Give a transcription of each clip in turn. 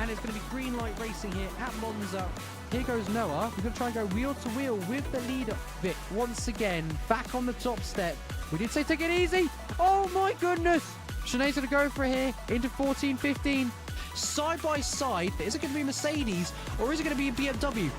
and it's going to be green light racing here at Monza. Here goes Noah. We're going to try and go wheel to wheel with the leader, Vic, once again, back on the top step. We did say take it easy. Oh my goodness. Sinead's going to go for it here into 14, 15. Side by side, is it going to be Mercedes or is it going to be a BMW?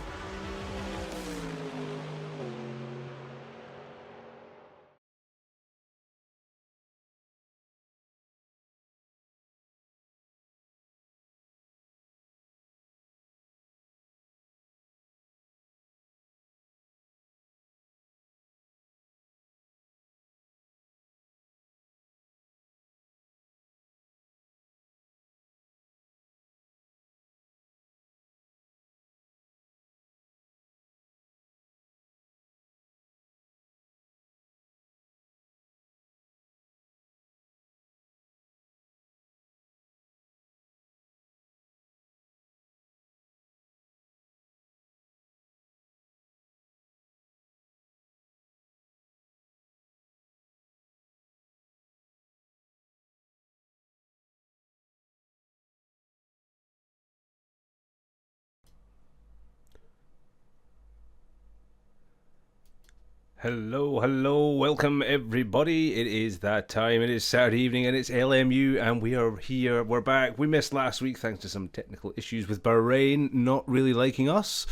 Hello, welcome everybody. It is that time. It is Saturday evening and it's LMU and we are here. We're back. We missed last week thanks to some technical issues with Bahrain not really liking us.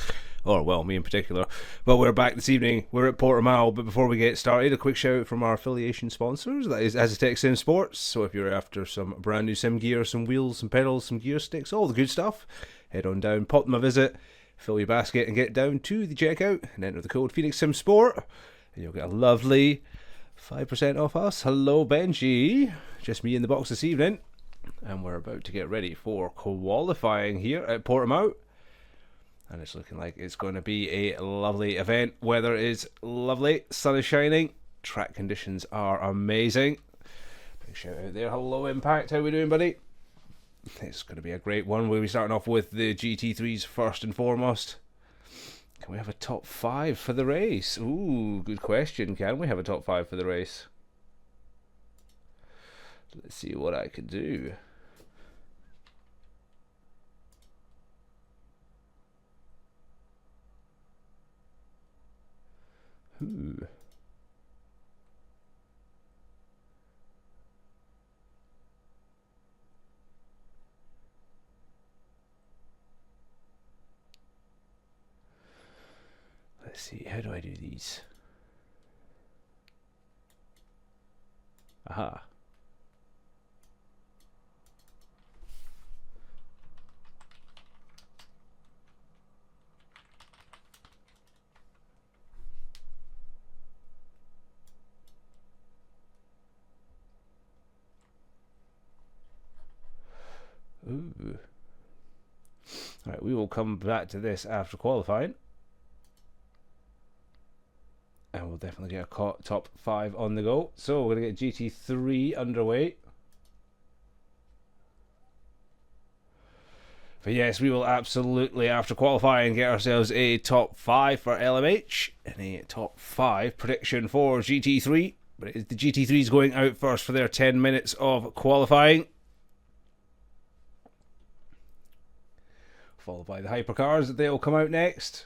Or, well, me in particular. But we're back this evening. We're at Portimao. But before we get started, a quick shout out from our affiliation sponsors. That is Asetek Sim Sports. So if you're after some brand new sim gear, some wheels, some pedals, some gear sticks, all the good stuff, head on down, pop them a visit, fill your basket and get down to the checkout and enter the code Phoenix Sim Sport. And you'll get a lovely 5% off us. Hello, Benji. Just me in the box this evening. And we're about to get ready for qualifying here at Portimao. And it's looking like it's going to be a lovely event. Weather is lovely. Sun is shining. Track conditions are amazing. Big shout out there. Hello, Impact. How we doing, buddy? It's going to be a great one. We'll be starting off with the GT3s first and foremost. Can we have a top 5 for the race? Ooh, good question. Can we have a top 5 for the race? Let's see what I can do. Ooh. Let's see, how do I do these? Aha. Ooh. Alright, we will come back to this after qualifying. And we'll definitely get a top 5 on the go. So we're going to get GT3 underway. But yes, we will absolutely, after qualifying, get ourselves a top 5 for LMH. And a top 5 prediction for GT3. But the GT3's going out first for their 10 minutes of qualifying. Followed by the hypercars, they'll come out next.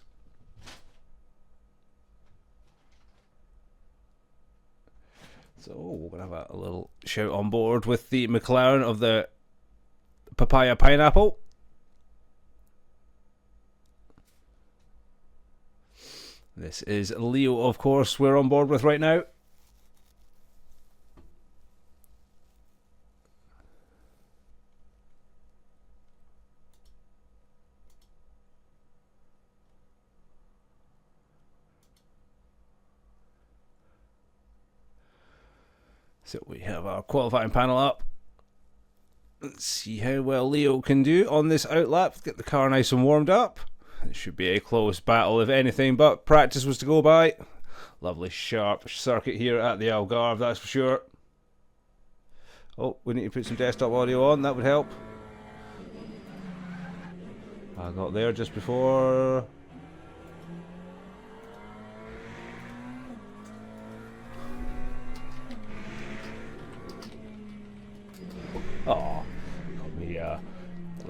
So we're going to have a little shout on board with the McLaren of the Papaya Pineapple. This is Leo, of course, we're on board with right now. So we have our qualifying panel up. Let's see how well Leo can do on this outlap. Get the car nice and warmed up. It should be a close battle if anything, but practice was to go by. Lovely sharp circuit here at the Algarve, that's for sure. Oh, we need to put some desktop audio on, that would help. I got there just before. Oh, got me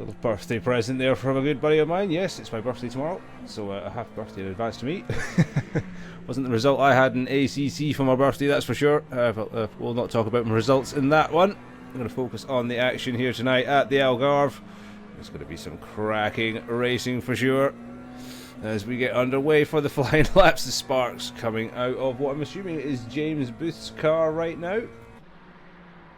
Little birthday present there from a good buddy of mine. Yes, it's my birthday tomorrow, so a happy birthday in advance to me. Wasn't the result I had in ACC for my birthday, that's for sure. But we'll not talk about my results in that one. I'm going to focus on the action here tonight at the Algarve. There's going to be some cracking racing for sure. As we get underway for the flying laps, the sparks coming out of what I'm assuming is James Booth's car right now.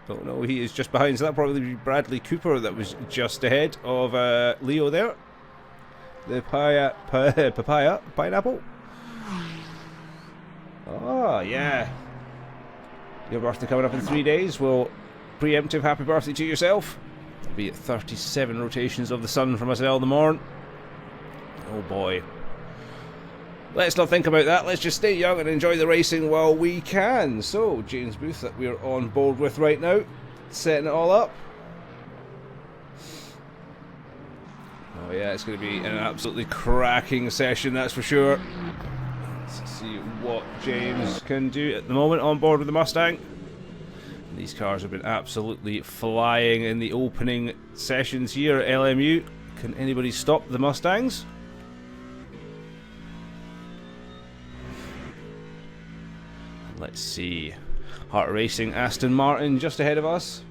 Don't know, he is just behind, so that'll probably be Bradley Cooper that was just ahead of Leo there. The papaya pineapple. Oh, yeah. Your birthday coming up in 3 days. Well, preemptive happy birthday to yourself. It'll be at 37 rotations of the sun from us in the morn. Oh boy. Let's not think about that. Let's just stay young and enjoy the racing while we can. So, James Booth that we're on board with right now. Setting it all up. Oh yeah, it's going to be an absolutely cracking session, that's for sure. Let's see what James can do at the moment on board with the Mustang. These cars have been absolutely flying in the opening sessions here at LMU. Can anybody stop the Mustangs? Let's see. Heart Racing Aston Martin just ahead of us.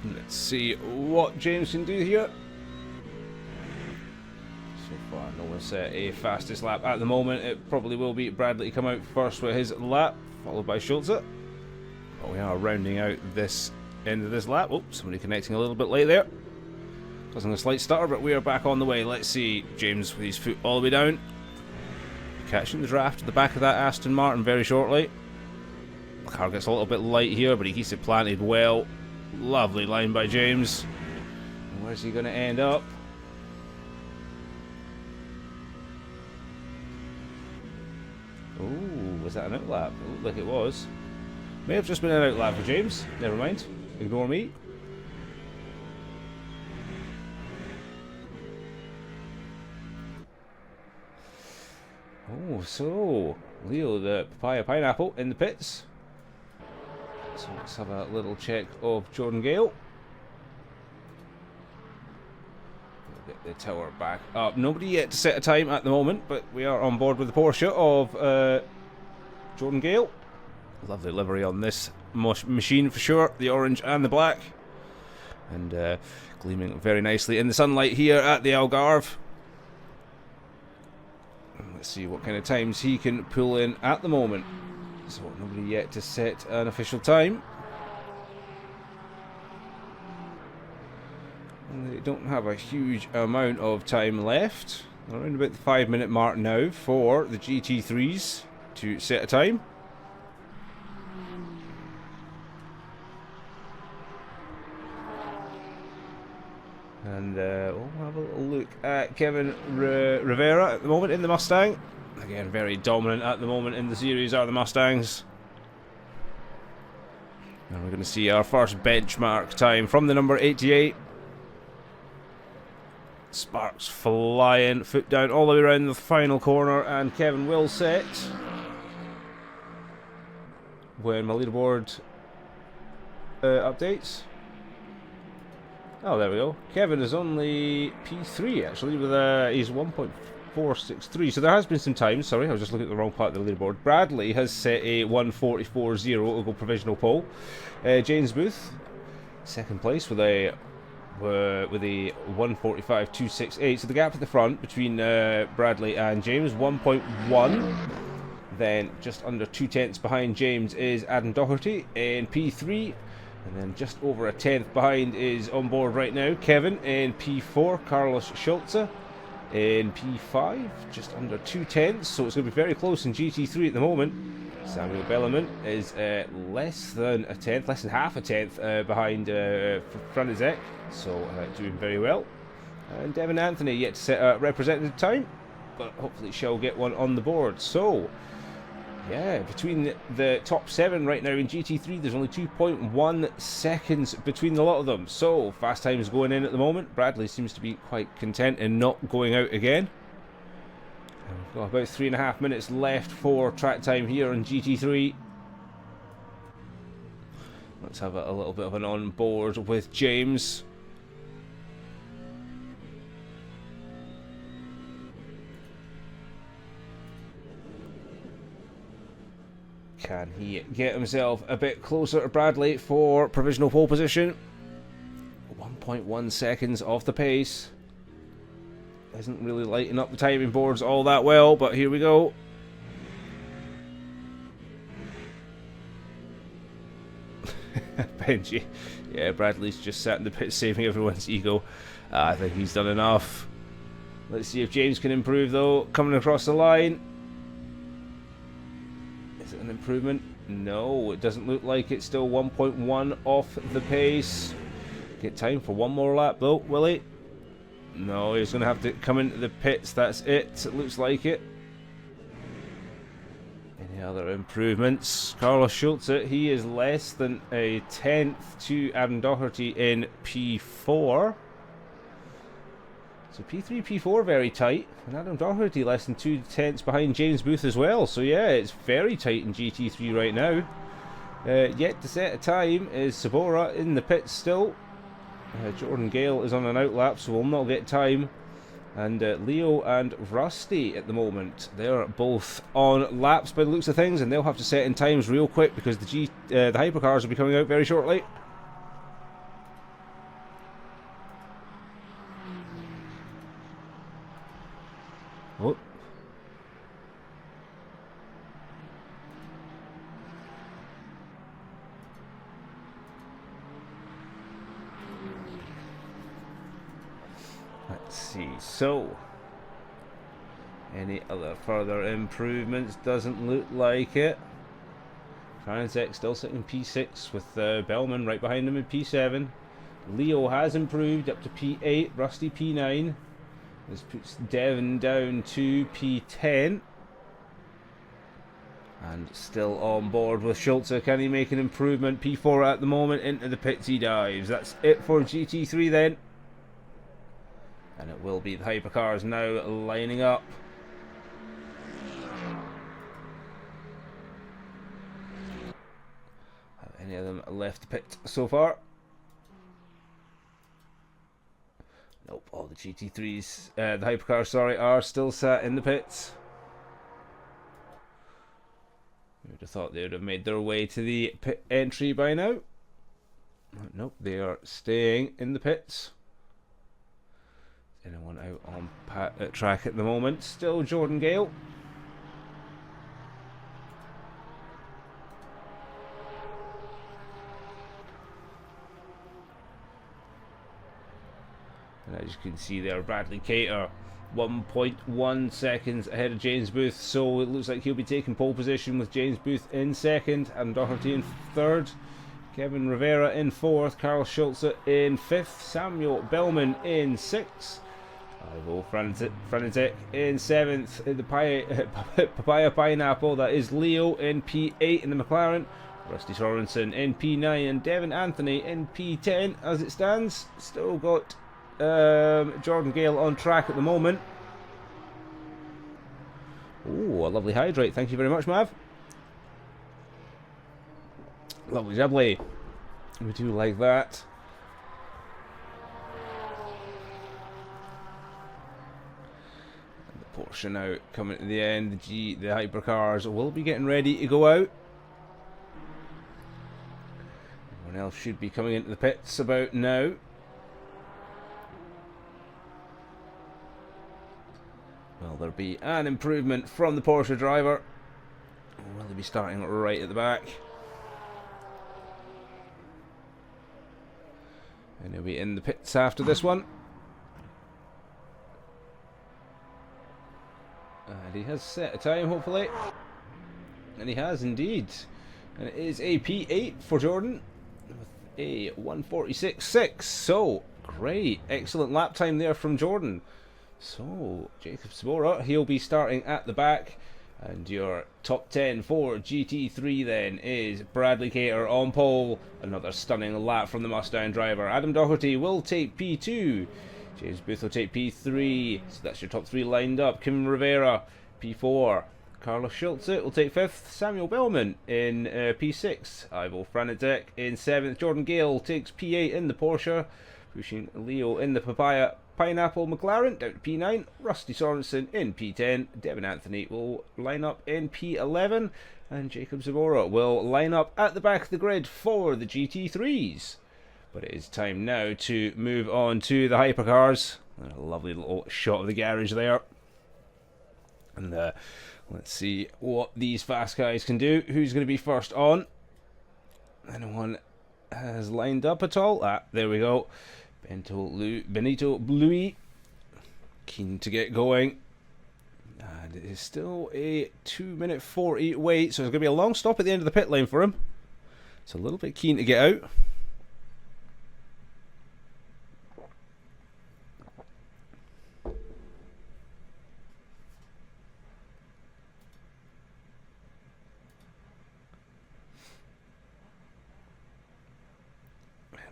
Let's see what James can do here. So far, no one's set a fastest lap at the moment. It probably will be Bradley to come out first with his lap, followed by Schultze. But we are rounding out this end of this lap. Oh, somebody connecting a little bit late there. Causing a slight stutter, but we are back on the way. Let's see James with his foot all the way down. Catching the draft at the back of that Aston Martin very shortly. The car gets a little bit light here, but he keeps it planted well. Lovely line by James. And where's he going to end up? Ooh, was that an outlap? It looked like it was. May have just been an outlap for James. Never mind. Ignore me. Oh, so Leo the papaya pineapple in the pits. So let's have a little check of Jordan Gale. We'll get the tower back up. Nobody yet to set a time at the moment, but we are on board with the Porsche of Jordan Gale. Lovely livery on this machine for sure, the orange and the black. And gleaming very nicely in the sunlight here at the Algarve. Let's see what kind of times he can pull in at the moment. So nobody yet to set an official time. And they don't have a huge amount of time left. Around about the 5-minute mark now for the GT3s to set a time. And we'll have a little look at Kevin Rivera at the moment in the Mustang. Again, very dominant at the moment in the series are the Mustangs. And we're going to see our first benchmark time from the number 88. Sparks flying, foot down all the way around the final corner, and Kevin will set when my leaderboard updates. Oh, there we go. Kevin is only P3 actually, with he's 1.463. So there has been some time. Sorry, I was just looking at the wrong part of the leaderboard. Bradley has set a 1:44.0. It'll go provisional pole. James Booth, second place with a 1:45.268. So the gap at the front between Bradley and James 1.1. Then just under 2/10 behind James is Adam Doherty in P3. And then just over a 10th behind is on board right now Kevin in P4, Carlos Schultze in P5, just under 2/10, so it's going to be very close in GT3 at the moment. Samuel Bellerman is less than a 10th, less than half a 10th behind Franizek, so doing very well. And Devin Anthony yet to set a representative time, but hopefully shall get one on the board. So Yeah, between the top 7 right now in GT3, there's only 2.1 seconds between the lot of them. So, fast times going in at the moment. Bradley seems to be quite content in not going out again. And we've got about 3.5 minutes left for track time here on GT3. Let's have a little bit of an on board with James. Can he get himself a bit closer to Bradley for provisional pole position? 1.1 seconds off the pace. Isn't really lighting up the timing boards all that well, but here we go. Benji. Yeah, Bradley's just sat in the pit saving everyone's ego. I think he's done enough. Let's see if James can improve though. Coming across the line. Is it an improvement? No, it doesn't look like it's still 1.1 off the pace. Get time for one more lap though, will he? No, he's going to have to come into the pits. That's it. It looks like it. Any other improvements? Carlos Schulze, he is less than a tenth to Adam Doherty in P4. So P3, P4 very tight. And Adam Doherty less than 2 tenths behind James Booth as well. So yeah, it's very tight in GT3 right now. Yet to set a time is Sabora in the pits still. Jordan Gale is on an outlap, so will not get time. And Leo and Rusty at the moment, they're both on laps by the looks of things, and they'll have to set in times real quick because the hypercars will be coming out very shortly. Oh. Let's see, so any other further improvements? Doesn't look like it. Asetek still sitting in P6 with Bellman right behind him in P7. Leo has improved up to P8, Rusty P9. This puts Devon down to P10. And still on board with Schulze. Can he make an improvement? P4 at the moment, into the pits he dives. That's it for GT3 then. And it will be the hypercars now lining up. Have any of them left the pit so far? Nope, all the GT3s, the hypercars, sorry, are still sat in the pits. You would have thought they would have made their way to the pit entry by now. Nope, they are staying in the pits. Anyone out on track at the moment? Still Jordan Gale. And as you can see there, Bradley Cater 1.1 seconds ahead of James Booth, so it looks like he'll be taking pole position with James Booth in second and Doherty in third. Kevin Rivera in fourth, Carl Schulze in fifth, Samuel Bellman in sixth, Ivo Franetic in seventh, the Papaya Pineapple, that is Leo in P8 in the McLaren, Rusty Sorensen in P9 and Devin Anthony in P10 as it stands. Still got Jordan Gale on track at the moment. Oh, a lovely hydrate. Thank you very much, Mav. Lovely jubbly. We do like that. And the Porsche now coming to the end. The hypercars will be getting ready to go out. Everyone else should be coming into the pits about now. Will there be an improvement from the Porsche driver? Or will they be starting right at the back? And he'll be in the pits after this one. And he has set a time, hopefully. And he has indeed. And it is a P8 for Jordan with a 1:46.6. So, great. Excellent lap time there from Jordan. So, Jacob Sabora, he'll be starting at the back. And your top 10 for GT3 then is Bradley Cater on pole. Another stunning lap from the Mustang driver. Adam Doherty will take P2. James Booth will take P3. So that's your top 3 lined up. Kim Rivera, P4. Carlos Schultze will take 5th. Samuel Bellman in P6. Ivo Franitek in 7th. Jordan Gale takes P8 in the Porsche. Pushing Leo in the Pineapple McLaren down to P9. Rusty Sorensen in P10. Devin Anthony will line up in P11. And Jacob Zamora will line up at the back of the grid for the GT3s. But it is time now to move on to the hypercars. A lovely little shot of the garage there. And let's see what these fast guys can do. Who's going to be first on? Anyone has lined up at all? There we go. Benito Bluey, keen to get going. And it is still a 2-minute 40 wait, so there's going to be a long stop at the end of the pit lane for him. It's a little bit keen to get out.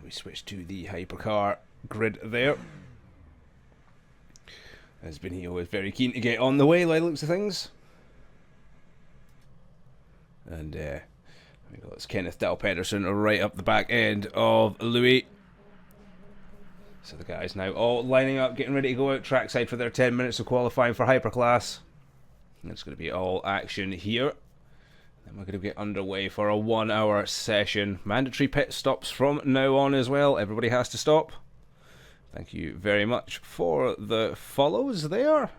We switch to the hypercar grid there. As Benito is very keen to get on the way, by the looks of things. And we got Kenneth Dow Pedersen right up the back end of Louis. So the guys now all lining up, getting ready to go out trackside for their 10 minutes of qualifying for hyperclass. It's going to be all action here. Then we're going to get underway for a 1-hour session. Mandatory pit stops from now on as well. Everybody has to stop. Thank you very much for the follows there.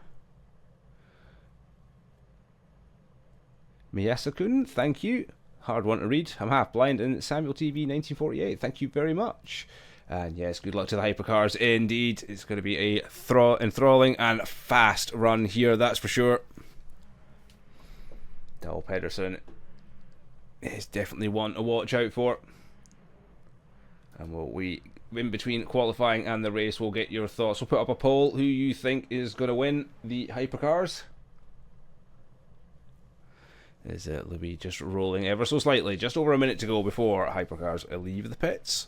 Miyasakun, thank you. Hard one to read. I'm half blind. And Samuel TV 1948, thank you very much. And yes, good luck to the hypercars indeed. It's going to be a enthralling and fast run here, that's for sure. Dal Pedersen is definitely one to watch out for. And we in between qualifying and the race, we'll get your thoughts. We'll put up a poll who you think is going to win the hypercars. Is Louis just rolling ever so slightly? Just over a minute to go before hypercars leave the pits.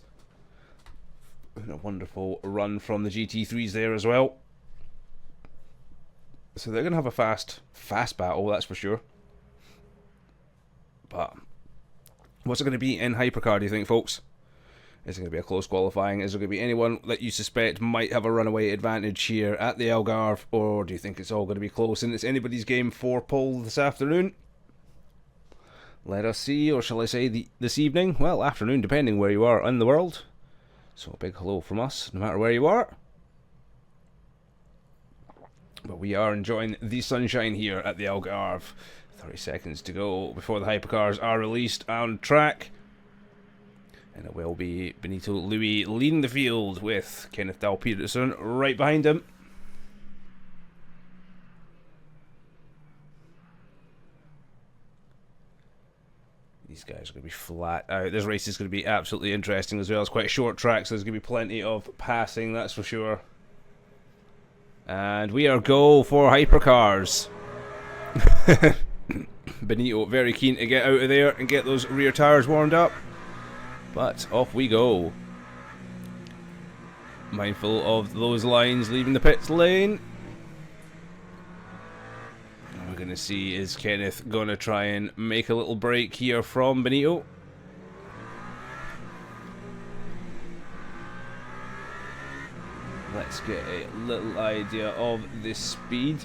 And a wonderful run from the GT3s there as well. So they're going to have a fast battle, that's for sure. But what's it going to be in hypercar, do you think, folks? Is it going to be a close qualifying? Is there going to be anyone that you suspect might have a runaway advantage here at the Algarve? Or do you think it's all going to be close and it's anybody's game for pole this afternoon? Let us see, or shall I say this evening? Well, afternoon, depending where you are in the world. So a big hello from us, no matter where you are. But we are enjoying the sunshine here at the Algarve. 30 seconds to go before the hypercars are released on track. And it will be Benito Louis leading the field with Kenneth Dahl Peterson right behind him. These guys are going to be flat out. This race is going to be absolutely interesting as well. It's quite a short track, so there's going to be plenty of passing, that's for sure. And we are go for hypercars. Benito very keen to get out of there and get those rear tires warmed up. But off we go. Mindful of those lines leaving the pits lane. And we're going to see, is Kenneth going to try and make a little break here from Benito? Let's get a little idea of the speed.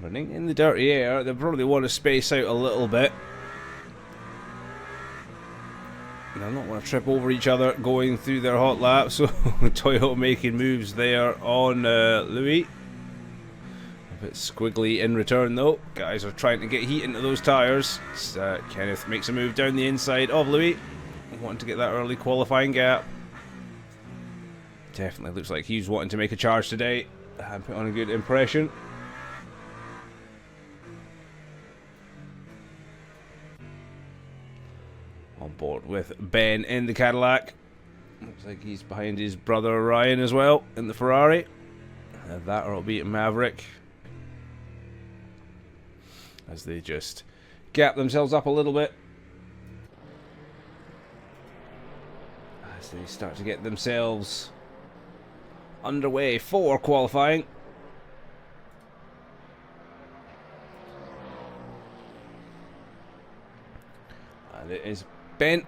Running in the dirty air, they'll probably want to space out a little bit. They'll not want to trip over each other going through their hot lap, so Toyota making moves there on Louis. A bit squiggly in return though. Guys are trying to get heat into those tyres. Kenneth makes a move down the inside of Louis, wanting to get that early qualifying gap. Definitely looks like he's wanting to make a charge today and put on a good impression. On board with Ben in the Cadillac. Looks like he's behind his brother Ryan as well in the Ferrari. That or it'll be Maverick. As they just gap themselves up a little bit. As they start to get themselves underway for qualifying. And it is Ben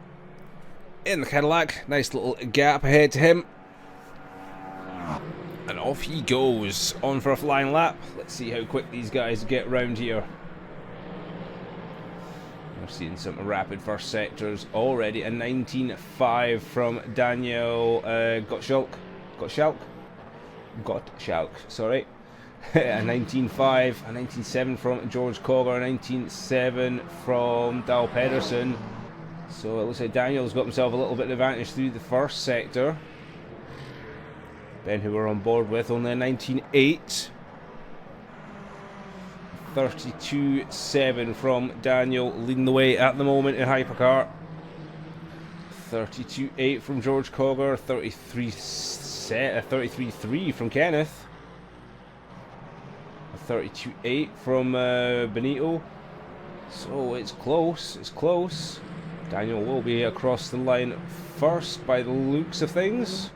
in the Cadillac. Nice little gap ahead to him. And off he goes, on for a flying lap. Let's see how quick these guys get round here. We're seeing some rapid first sectors already. A 19.5 from Daniel Gottschalk, sorry. A 19.5, a 19.7 from George Cogger, a 19.7 from Dal Pedersen. So it looks like Daniel's got himself a little bit of advantage through the first sector. Ben, who we're on board with, only a 19.8. 32.7 from Daniel, leading the way at the moment in Hypercar. 32.8 from George Cogger. 33.3 from Kenneth. 32.8 from Benito. So it's close, it's close. Daniel will be across the line first by the looks of things.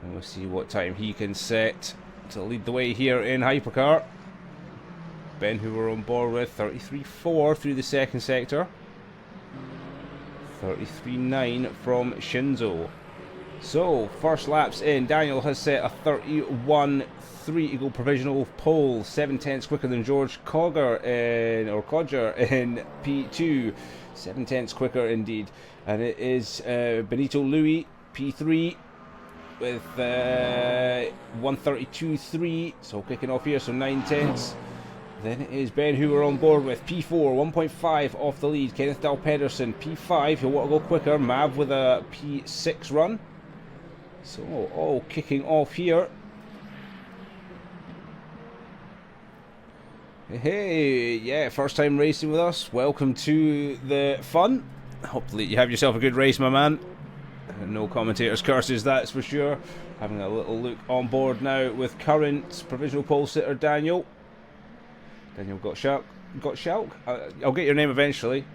And we'll see what time he can set to lead the way here in Hypercar. Ben, who we're on board with, 33.4 through the second sector. 33.9 from Shinzo. So, first laps in. Daniel has set a 31.3 to go provisional pole. 7/10 quicker than George Cogger in P2. 7/10 quicker indeed. And it is Benito Louis, P3. With 132.3, so kicking off here, so 9/10. Then it is Ben, who we're on board with, P4, 1.5 off the lead. Kenneth Dal Pedersen, P5, he'll want to go quicker. Mav with a P6 run. So all kicking off here. Hey, yeah, first time racing with us. Welcome to the fun. Hopefully you have yourself a good race, my man. No commentators' curses, that's for sure. Having a little look on board now with current provisional pole sitter Daniel. Daniel Gottschalk. I'll get your name eventually.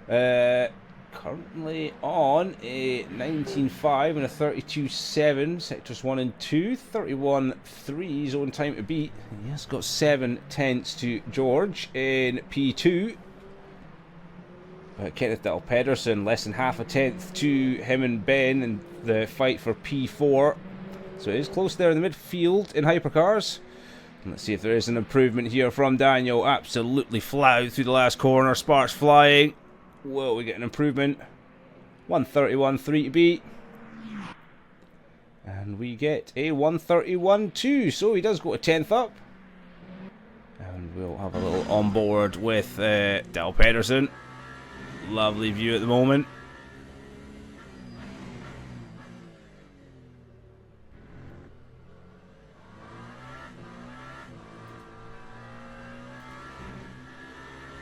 Currently on a 19.5 and a 32.7. Sectors 1 and 2. 31.3 zone time to beat. He has got 7/10 to George in P2. Kenneth Dal Pedersen, less than half a tenth to him and Ben in the fight for P4. So it is close there in the midfield in Hypercars. And let's see if there is an improvement here from Daniel. Absolutely flat out through the last corner. Sparks flying. Whoa, we get an improvement. 131.3 to beat. And we get a 131.2. So he does go a tenth up. And we'll have a little on board with Dal Pedersen. Lovely view at the moment.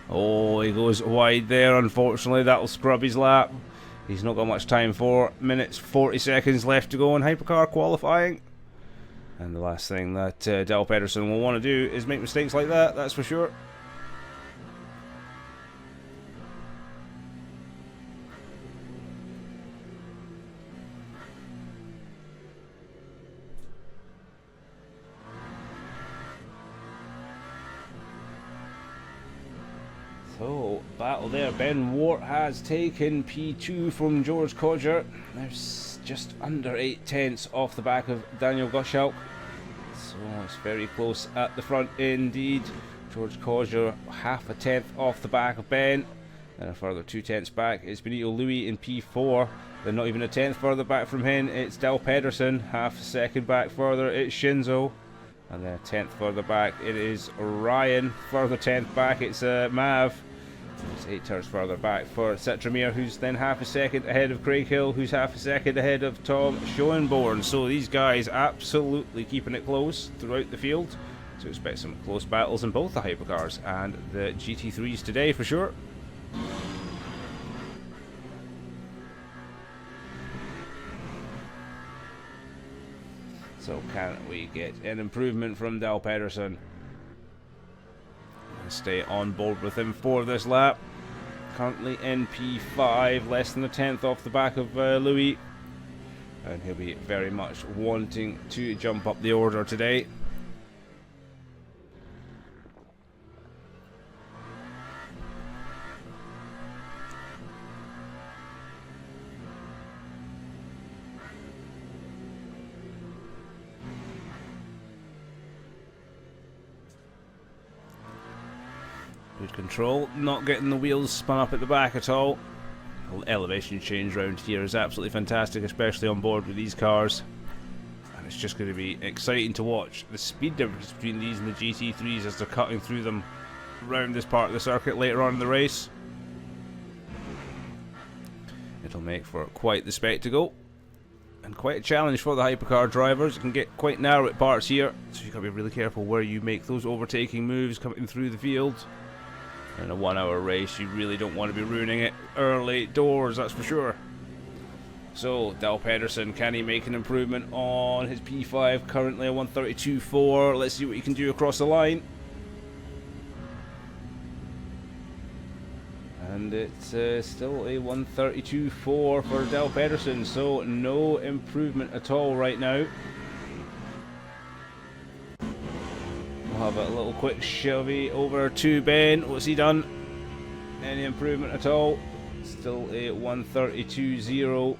Oh, he goes wide there. Unfortunately, that'll scrub his lap. He's not got much time for. Minutes 40 seconds left to go in Hypercar qualifying. And the last thing that Dal Pedersen will want to do is make mistakes like that, that's for sure. So, battle there. Ben Wart has taken P2 from George Cogger. There's just under 8/10 off the back of Daniel Gottschalk. So it's very close at the front indeed. George Cogger half a tenth off the back of Ben. And a further 2/10 back is Benito Louis in P4. Then not even a tenth further back from him, it's Dal Pedersen. Half a second back further, it's Shinzo. And then a tenth further back, it is Ryan. Further 10th back, it's Mav. It's 8 turns further back for Citromere, who's then half a second ahead of Craig Hill, who's half a second ahead of Tom Schoenborn. So these guys absolutely keeping it close throughout the field. So expect some close battles in both the hypercars and the GT3s today for sure. So can we get an improvement from Dal Pedersen? Stay on board with him for this lap. Currently in P5, less than a tenth off the back of Louis. And he'll be very much wanting to jump up the order today. Good control, not getting the wheels spun up at the back at all. Elevation change round here is absolutely fantastic, especially on board with these cars. And it's just going to be exciting to watch the speed difference between these and the GT3s as they're cutting through them around this part of the circuit later on in the race. It'll make for quite the spectacle. And quite a challenge for the hypercar drivers. You can get quite narrow at parts here, so you've got to be really careful where you make those overtaking moves coming through the field. In a 1 hour race, you really don't want to be ruining it early doors, that's for sure. So, Dal Pedersen, can he make an improvement on his P5? Currently a 132.4. Let's see what he can do across the line. And it's still a 132.4 for Dal Pedersen, so no improvement at all right now. We'll have a little quick shovey over to Ben. What's he done? Any improvement at all? Still a 132.0.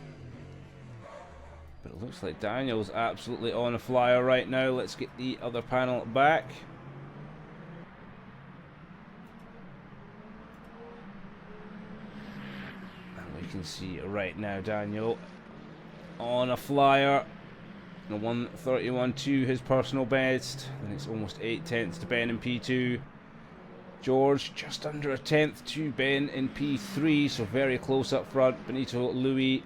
But it looks like Daniel's absolutely on a flyer right now. Let's get the other panel back. And we can see right now Daniel on a flyer. A 131.2 his personal best, and it's almost 8 tenths to Ben in P2. George just under a tenth to Ben in P3, so very close up front. Benito Louis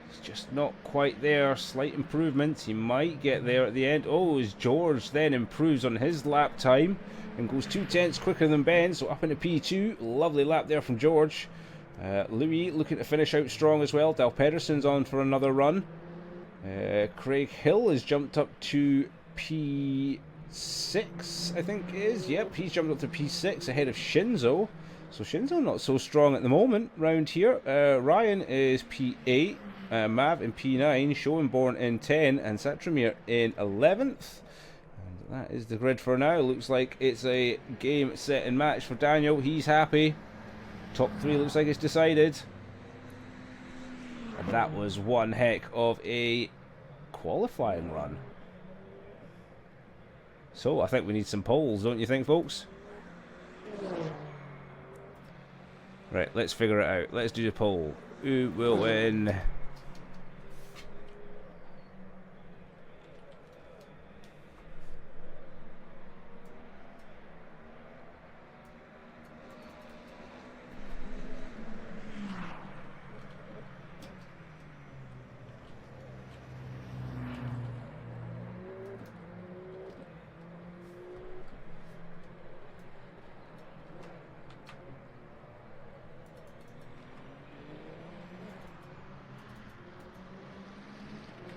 is just not quite there. Slight improvement, he might get there at the end. Oh, as George then improves on his lap time and goes 2 tenths quicker than Ben, so up into P2. Lovely lap there from George. Louis looking to finish out strong as well. Dal Pedersen's on for another run. Craig Hill has jumped up to P6, I think it is. Yep, he's jumped up to P6 ahead of Shinzo. So Shinzo not so strong at the moment round here. Ryan is P8, Mav in P9, Schoenborn in 10, and Citromere in 11th. And that is the grid for now. Looks like it's a game, set, and match for Daniel. He's happy. Top 3 looks like it's decided. And that was one heck of a qualifying run. So I think we need some polls, don't you think, folks? Right, let's figure it out. Let's do the poll. Who will win?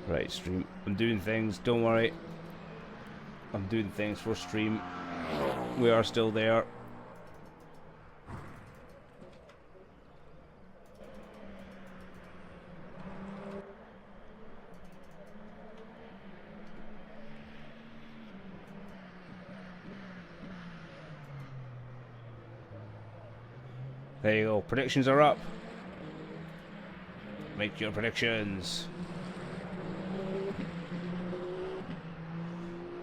Right, stream. I'm doing things, don't worry. I'm doing things for stream. We are still there. There you go, predictions are up. Make your predictions.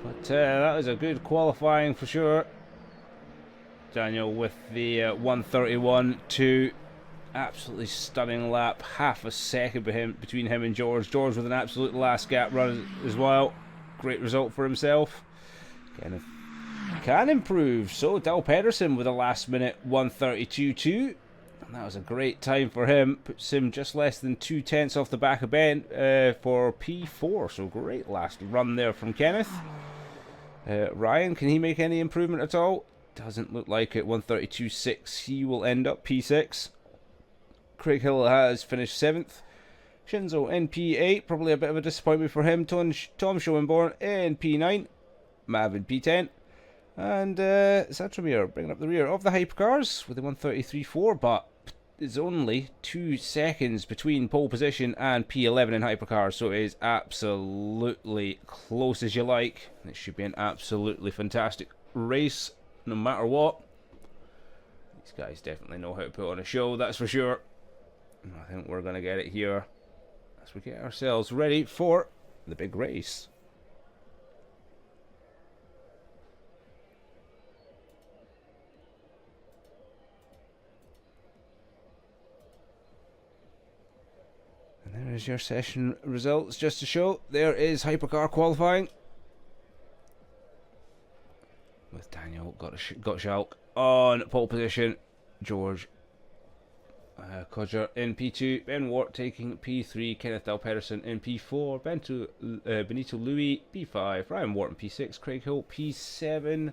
But that was a good qualifying for sure. Daniel with the 131.2. Absolutely stunning lap. Half a second between him and George. George with an absolute last gap run as well. Great result for himself. Again, can improve. So Dal Pedersen with a last minute 1:32.2. And that was a great time for him. Puts him just less than 2/10 off the back of Ben for P4. So great last run there from Kenneth. Ryan, can he make any improvement at all? Doesn't look like it. 1:32.6. He will end up P6. Craig Hill has finished 7th. Shinzo in P8. Probably a bit of a disappointment for him. Tom Schoenborn in P9. Mav in P10. And Satramir bringing up the rear of the hypercars with a 1:33.4. But it's only 2 seconds between pole position and P11 in hypercars. So it is absolutely close as you like. It should be an absolutely fantastic race no matter what. These guys definitely know how to put on a show, that's for sure. And I think we're going to get it here as we get ourselves ready for the big race. And there is your session results just to show. There is hypercar qualifying. With Daniel Gottschalk on pole position. George Codger in P2. Ben Wart taking P3. Kenneth Dal Pedersen in P4. Benito Louis P5. Ryan Wart in P6. Craig Hill P7.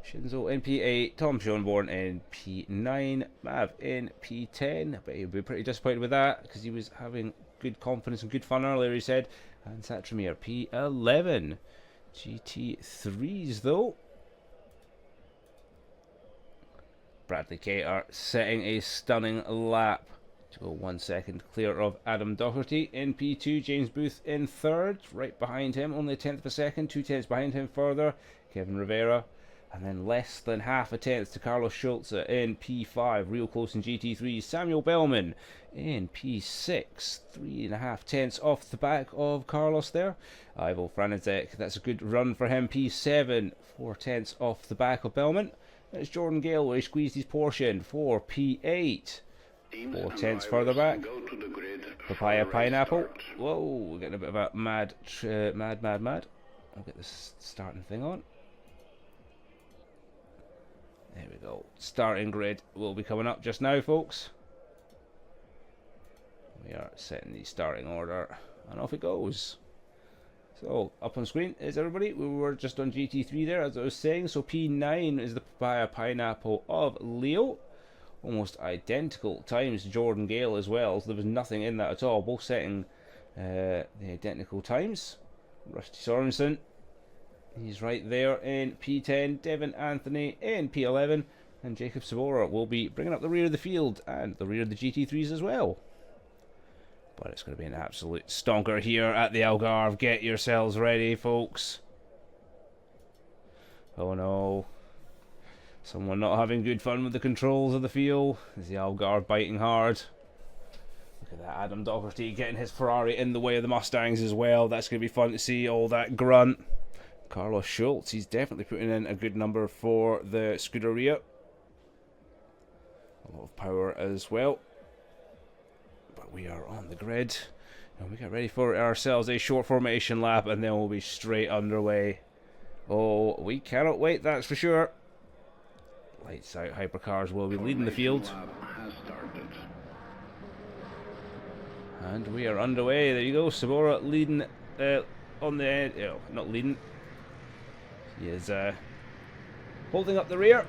Shinzo in P8. Tom Schoenborn in P9. Mav in P10. But he'll be pretty disappointed with that because he was having good confidence and good fun earlier, he said. And Satramir P11. GT3s though. Bradley Cater setting a stunning lap to go 1 second clear of Adam Doherty in P2. James Booth in 3rd, right behind him, only 1/10 of a second, 2/10 behind him further. Kevin Rivera, and then less than half a tenth to Carlos Schulze in P5, real close in GT3. Samuel Bellman in P6, 3.5 off the back of Carlos there. Ivo Franizek, that's a good run for him. P7, 4/10 off the back of Bellman. It's Jordan Gale where he squeezed his Porsche for P8. 4/10 further back. Papaya Pineapple. Whoa, we're getting a bit of a mad. I'll get this starting thing on. There we go. Starting grid will be coming up just now, folks. We are setting the starting order, and off it goes. So, up on screen is everybody. We were just on GT3 there, as I was saying. So, P9 is the Papaya Pineapple of Leo. Almost identical times to Jordan Gale as well. So, there was nothing in that at all. Both setting the identical times. Rusty Sorensen, he's right there in P10. Devin Anthony in P11. And Jacob Sabora will be bringing up the rear of the field and the rear of the GT3s as well. But it's going to be an absolute stonker here at the Algarve. Get yourselves ready, folks. Oh no. Someone not having good fun with the controls of the field. Is the Algarve biting hard? Look at that, Adam Doherty getting his Ferrari in the way of the Mustangs as well. That's going to be fun to see, all that grunt. Carlos Schultz, he's definitely putting in a good number for the Scuderia. A lot of power as well. But we are on the grid, and we get ready for ourselves a short formation lap, and then we'll be straight underway. Oh, we cannot wait, that's for sure. Lights out, hypercars will be leading the field. And we are underway. There you go, Sabora leading on the end. Oh, not leading. He is holding up the rear.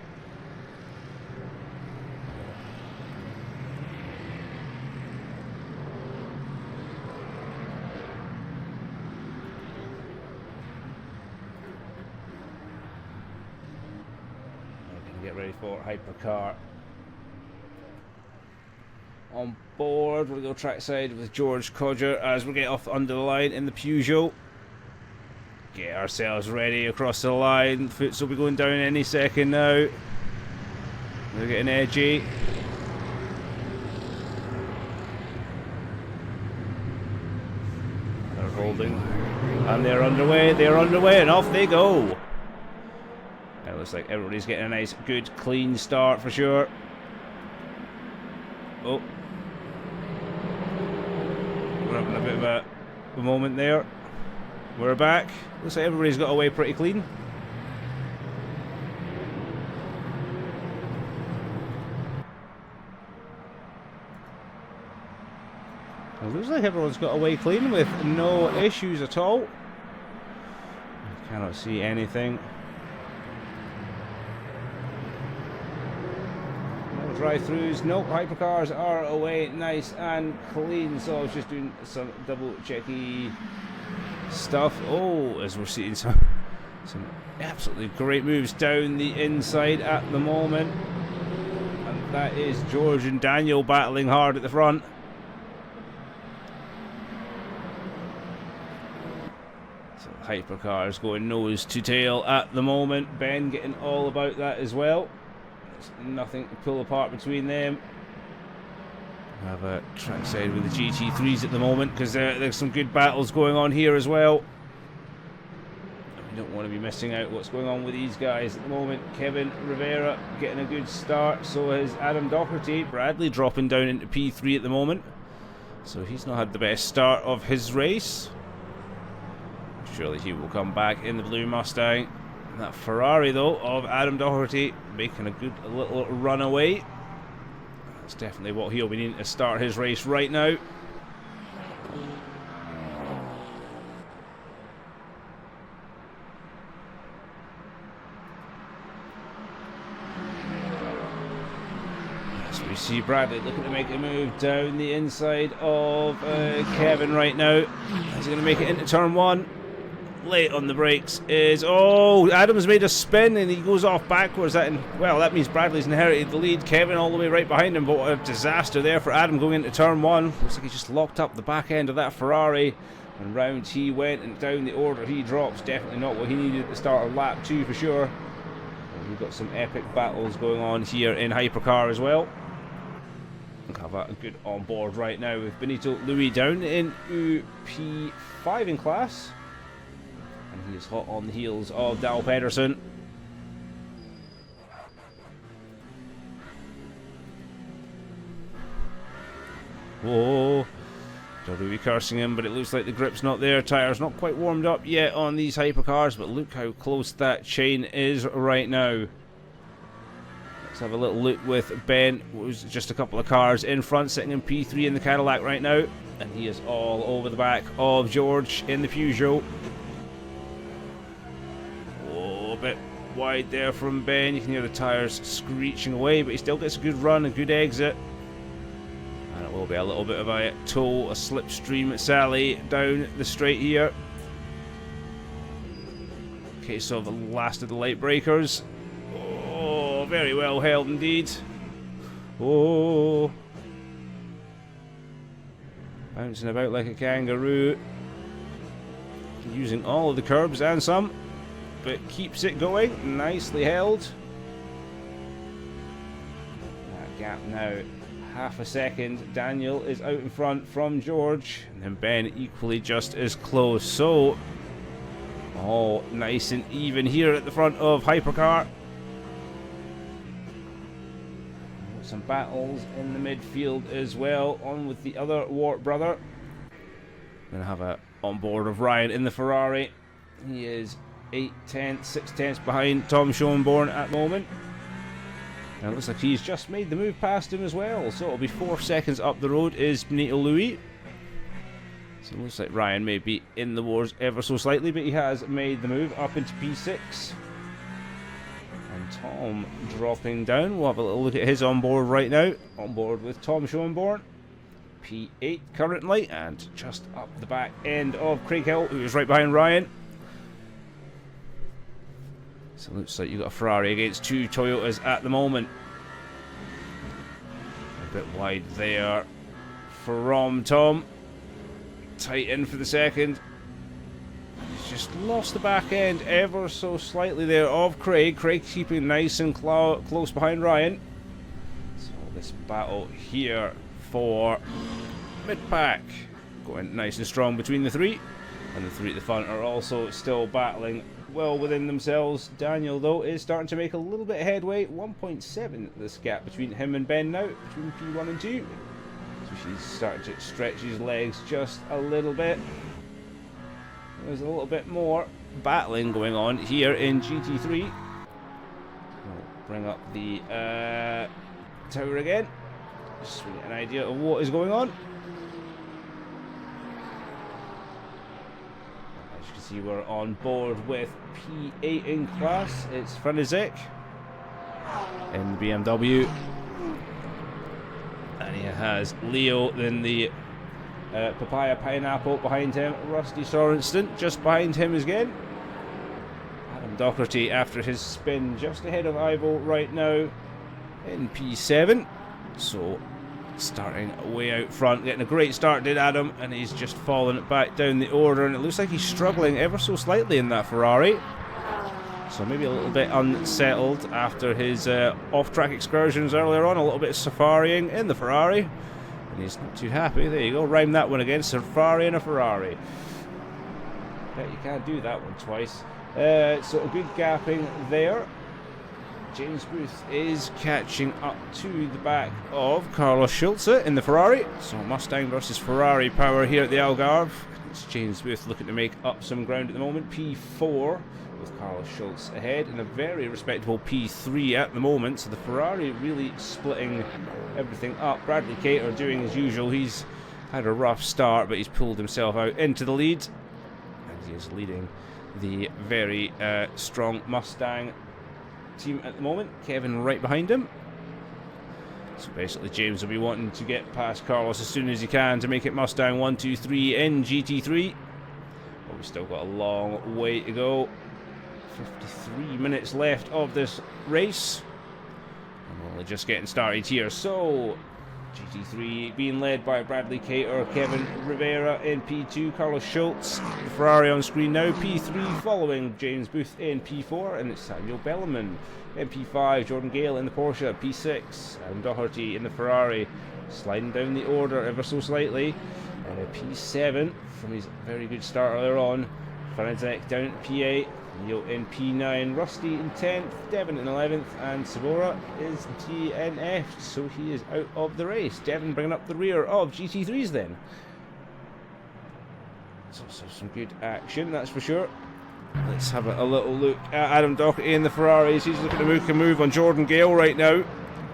Get ready for hypercar on board. We'll go trackside with George Codger as we get off under the line in the Peugeot. Get ourselves ready across the line. Foots will be going down any second now. They're getting edgy. They're holding, and they're underway. They're underway, and off they go. It looks like everybody's getting a nice, good, clean start for sure. Oh. We're having a bit of a moment there. We're back. Looks like everybody's got away pretty clean. It looks like everyone's got away clean with no issues at all. I cannot see anything. No drive-throughs, no hypercars are away nice and clean. So I was just doing some double-checky stuff. Oh, as we're seeing some absolutely great moves down the inside at the moment. And that is George and Daniel battling hard at the front. So hypercars going nose to tail at the moment. Ben getting all about that as well. There's nothing to pull apart between them. We have a trackside with the GT3s at the moment because there's some good battles going on here as well. We don't want to be missing out what's going on with these guys at the moment. Kevin Rivera getting a good start, so is Adam Doherty. Bradley dropping down into P3 at the moment, so he's not had the best start of his race. Surely he will come back in the blue Mustang. And that Ferrari though of Adam Doherty making a good little run away. That's definitely what he'll be needing to start his race right now. We see Bradley looking to make a move down the inside of Kevin right now. He's going to make it into turn one. Late on the brakes is... Oh, Adam's made a spin and he goes off backwards. Well, that means Bradley's inherited the lead. Kevin all the way right behind him, but what a disaster there for Adam going into turn one. Looks like he just locked up the back end of that Ferrari. And round he went, and down the order he drops. Definitely not what he needed at the start of lap 2 for sure. And we've got some epic battles going on here in Hypercar as well. Have a good on board right now with Benito Louis down in P5 in class, and he is hot on the heels of Dal Pedersen. Whoa, Louis cursing him, but it looks like the grip's not there. Tyres not quite warmed up yet on these hypercars, but look how close that chain is right now. Let's have a little look with Ben, who's just a couple of cars in front, sitting in P3 in the Cadillac right now. And he is all over the back of George in the Peugeot. Oh, a bit wide there from Ben. You can hear the tyres screeching away, but he still gets a good run, a good exit. And it will be a little bit of a tow, a slipstream Sally down the straight here. Case of the last of the late breakers. Oh, very well held indeed. Oh, bouncing about like a kangaroo, using all of the curbs and some, but keeps it going. Nicely held. That gap now half a second. Daniel is out in front from George, and then Ben equally just as close. So all nice and even here at the front of Hypercar. Some battles in the midfield as well, on with the other Wart brother. Gonna have a on board of Ryan in the Ferrari. He is 6 tenths behind Tom Schoenborn at the moment. And it looks like he's just made the move past him as well, so it'll be 4 seconds up the road is Benito Louis. So it looks like Ryan may be in the wars ever so slightly, but he has made the move up into P6. And Tom dropping down. We'll have a little look at his onboard right now. On board with Tom Schoenborn. P8 currently, and just up the back end of Craig Hill, who is right behind Ryan. So it looks like you've got a Ferrari against 2 Toyotas at the moment. A bit wide there from Tom. Tight in for the second. Just lost the back end ever so slightly there of Craig. Craig keeping nice and close behind Ryan. So this battle here for mid-pack going nice and strong between the 3. And the 3 at the front are also still battling well within themselves. Daniel though is starting to make a little bit of headway. 1.7 this gap between him and Ben now, between P1 and 2. So she's starting to stretch his legs just a little bit. There's a little bit more battling going on here in GT3. We'll bring up the tower again, just to get an idea of what is going on. see we're on board with P8 in class. It's Franizek in the BMW. And he has Leo in the Papaya Pineapple behind him. Rusty Sorensen just behind him again. Adam Doherty after his spin just ahead of Ivo right now in P7. So starting way out front, getting a great start did Adam, and he's just fallen it back down the order, and it looks like he's struggling ever so slightly in that Ferrari. So maybe a little bit unsettled after his off-track excursions earlier on, a little bit of safaring in the Ferrari. And he's not too happy. There you go, rhyme that one again, safari and a Ferrari. Bet you can't do that one twice. So a good gapping there. James Booth is catching up to the back of Carlos Schulze in the Ferrari. So Mustang versus Ferrari power here at the Algarve. It's James Booth looking to make up some ground at the moment. P4 with Carlos Schulze ahead, and a very respectable P3 at the moment. So the Ferrari really splitting everything up. Bradley Cater doing as usual. He's had a rough start, but he's pulled himself out into the lead. And he is leading the very strong Mustang team at the moment. Kevin right behind him. So basically James will be wanting to get past Carlos as soon as he can to make it Mustang 1, 2, 3 in GT3. But we've still got a long way to go. 53 minutes left of this race. And we're only just getting started here. So GT3 being led by Bradley Cater, Kevin Rivera in P2, Carlos Schulze, the Ferrari on screen now, P3 following James Booth in P4, and it's Samuel Bellerman in P5, Jordan Gale in the Porsche, P6, and Doherty in the Ferrari, sliding down the order ever so slightly, and P7 from his very good start earlier on, Franizek down at P8, Leo in P9, Rusty in 10th, Devon in 11th, and Sabora is DNF'd, so he is out of the race. Devon bringing up the rear of GT3s then. So some good action, that's for sure. Let's have a little look at Adam Doherty in the Ferraris. He's looking to make a move on Jordan Gale right now,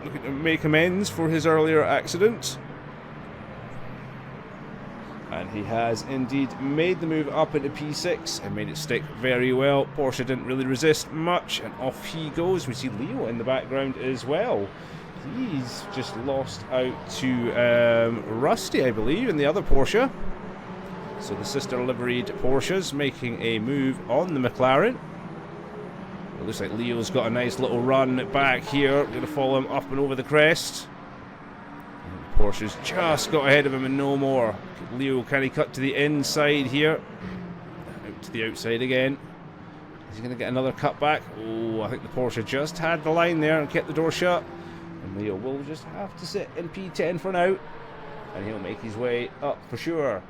looking to make amends for his earlier accident. And he has indeed made the move up into P6 and made it stick very well. Porsche didn't really resist much, and off he goes. We see Leo in the background as well. He's just lost out to Rusty, I believe, in the other Porsche. So the sister liveried Porsches making a move on the McLaren. It looks like Leo's got a nice little run back here. Going to follow him up and over the crest. Porsche's just got ahead of him and no more. Leo, can he cut to the inside here? Out to the outside again. Is he going to get another cut back? Oh, I think the Porsche just had the line there and kept the door shut. And Leo will just have to sit in P10 for now. And he'll make his way up for sure.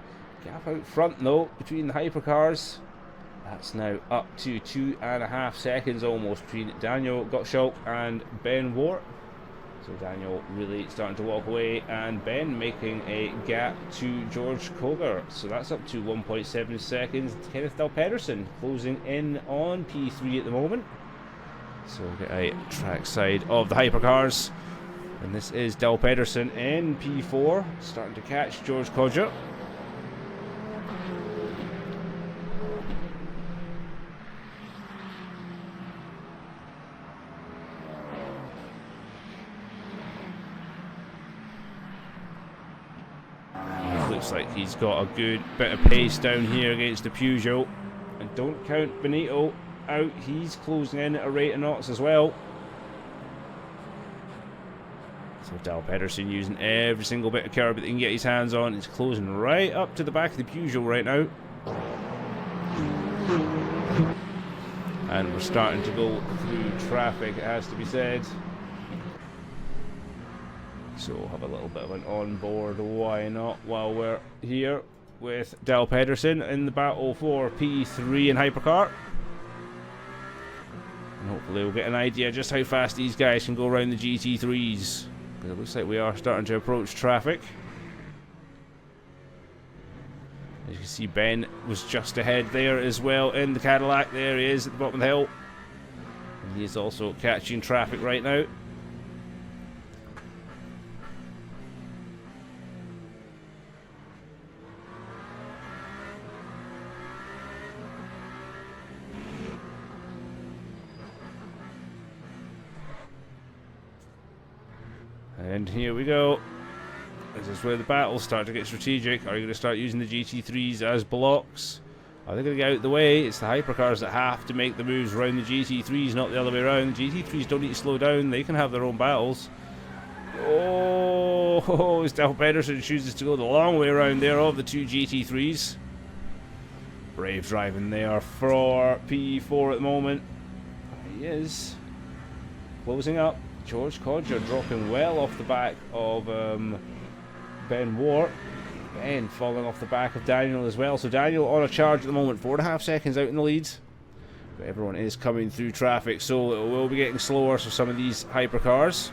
Gap out front though, between the hypercars. That's now up to 2.5 seconds almost between Daniel Gottschalk and Ben Wart. So Daniel really starting to walk away, and Ben making a gap to George Koger. So that's up to 1.7 seconds. Kenneth Del Pedersen closing in on P3 at the moment. So we'll get a track side of the hypercars. And this is Del Pedersen in P4, starting to catch George Koger. Looks like he's got a good bit of pace down here against the Peugeot. And don't count Benito out, he's closing in at a rate of knots as well. So Del Pedersen using every single bit of curb that he can get his hands on. He's closing right up to the back of the Peugeot right now. And we're starting to go through traffic, it has to be said. So we'll have a little bit of an onboard, why not, while we're here with Del Pedersen in the battle for P3 in hypercar. And hopefully we'll get an idea just how fast these guys can go around the GT3s. But it looks like we are starting to approach traffic. As you can see, Ben was just ahead there as well in the Cadillac. There he is at the bottom of the hill. And he is also catching traffic right now. And here we go. This is where the battles start to get strategic. Are you going to start using the GT3s as blocks? Are they going to get out of the way? It's the hypercars that have to make the moves around the GT3s, not the other way around. The GT3s don't need to slow down. They can have their own battles. Oh, Stel Pedersen chooses to go the long way around there of the two GT3s. Brave driving there for P4 at the moment. He is closing up. George Codger dropping well off the back of Ben Ward. Ben falling off the back of Daniel as well. So Daniel on a charge at the moment. 4.5 seconds out in the lead. But everyone is coming through traffic, so it will be getting slower for some of these hypercars.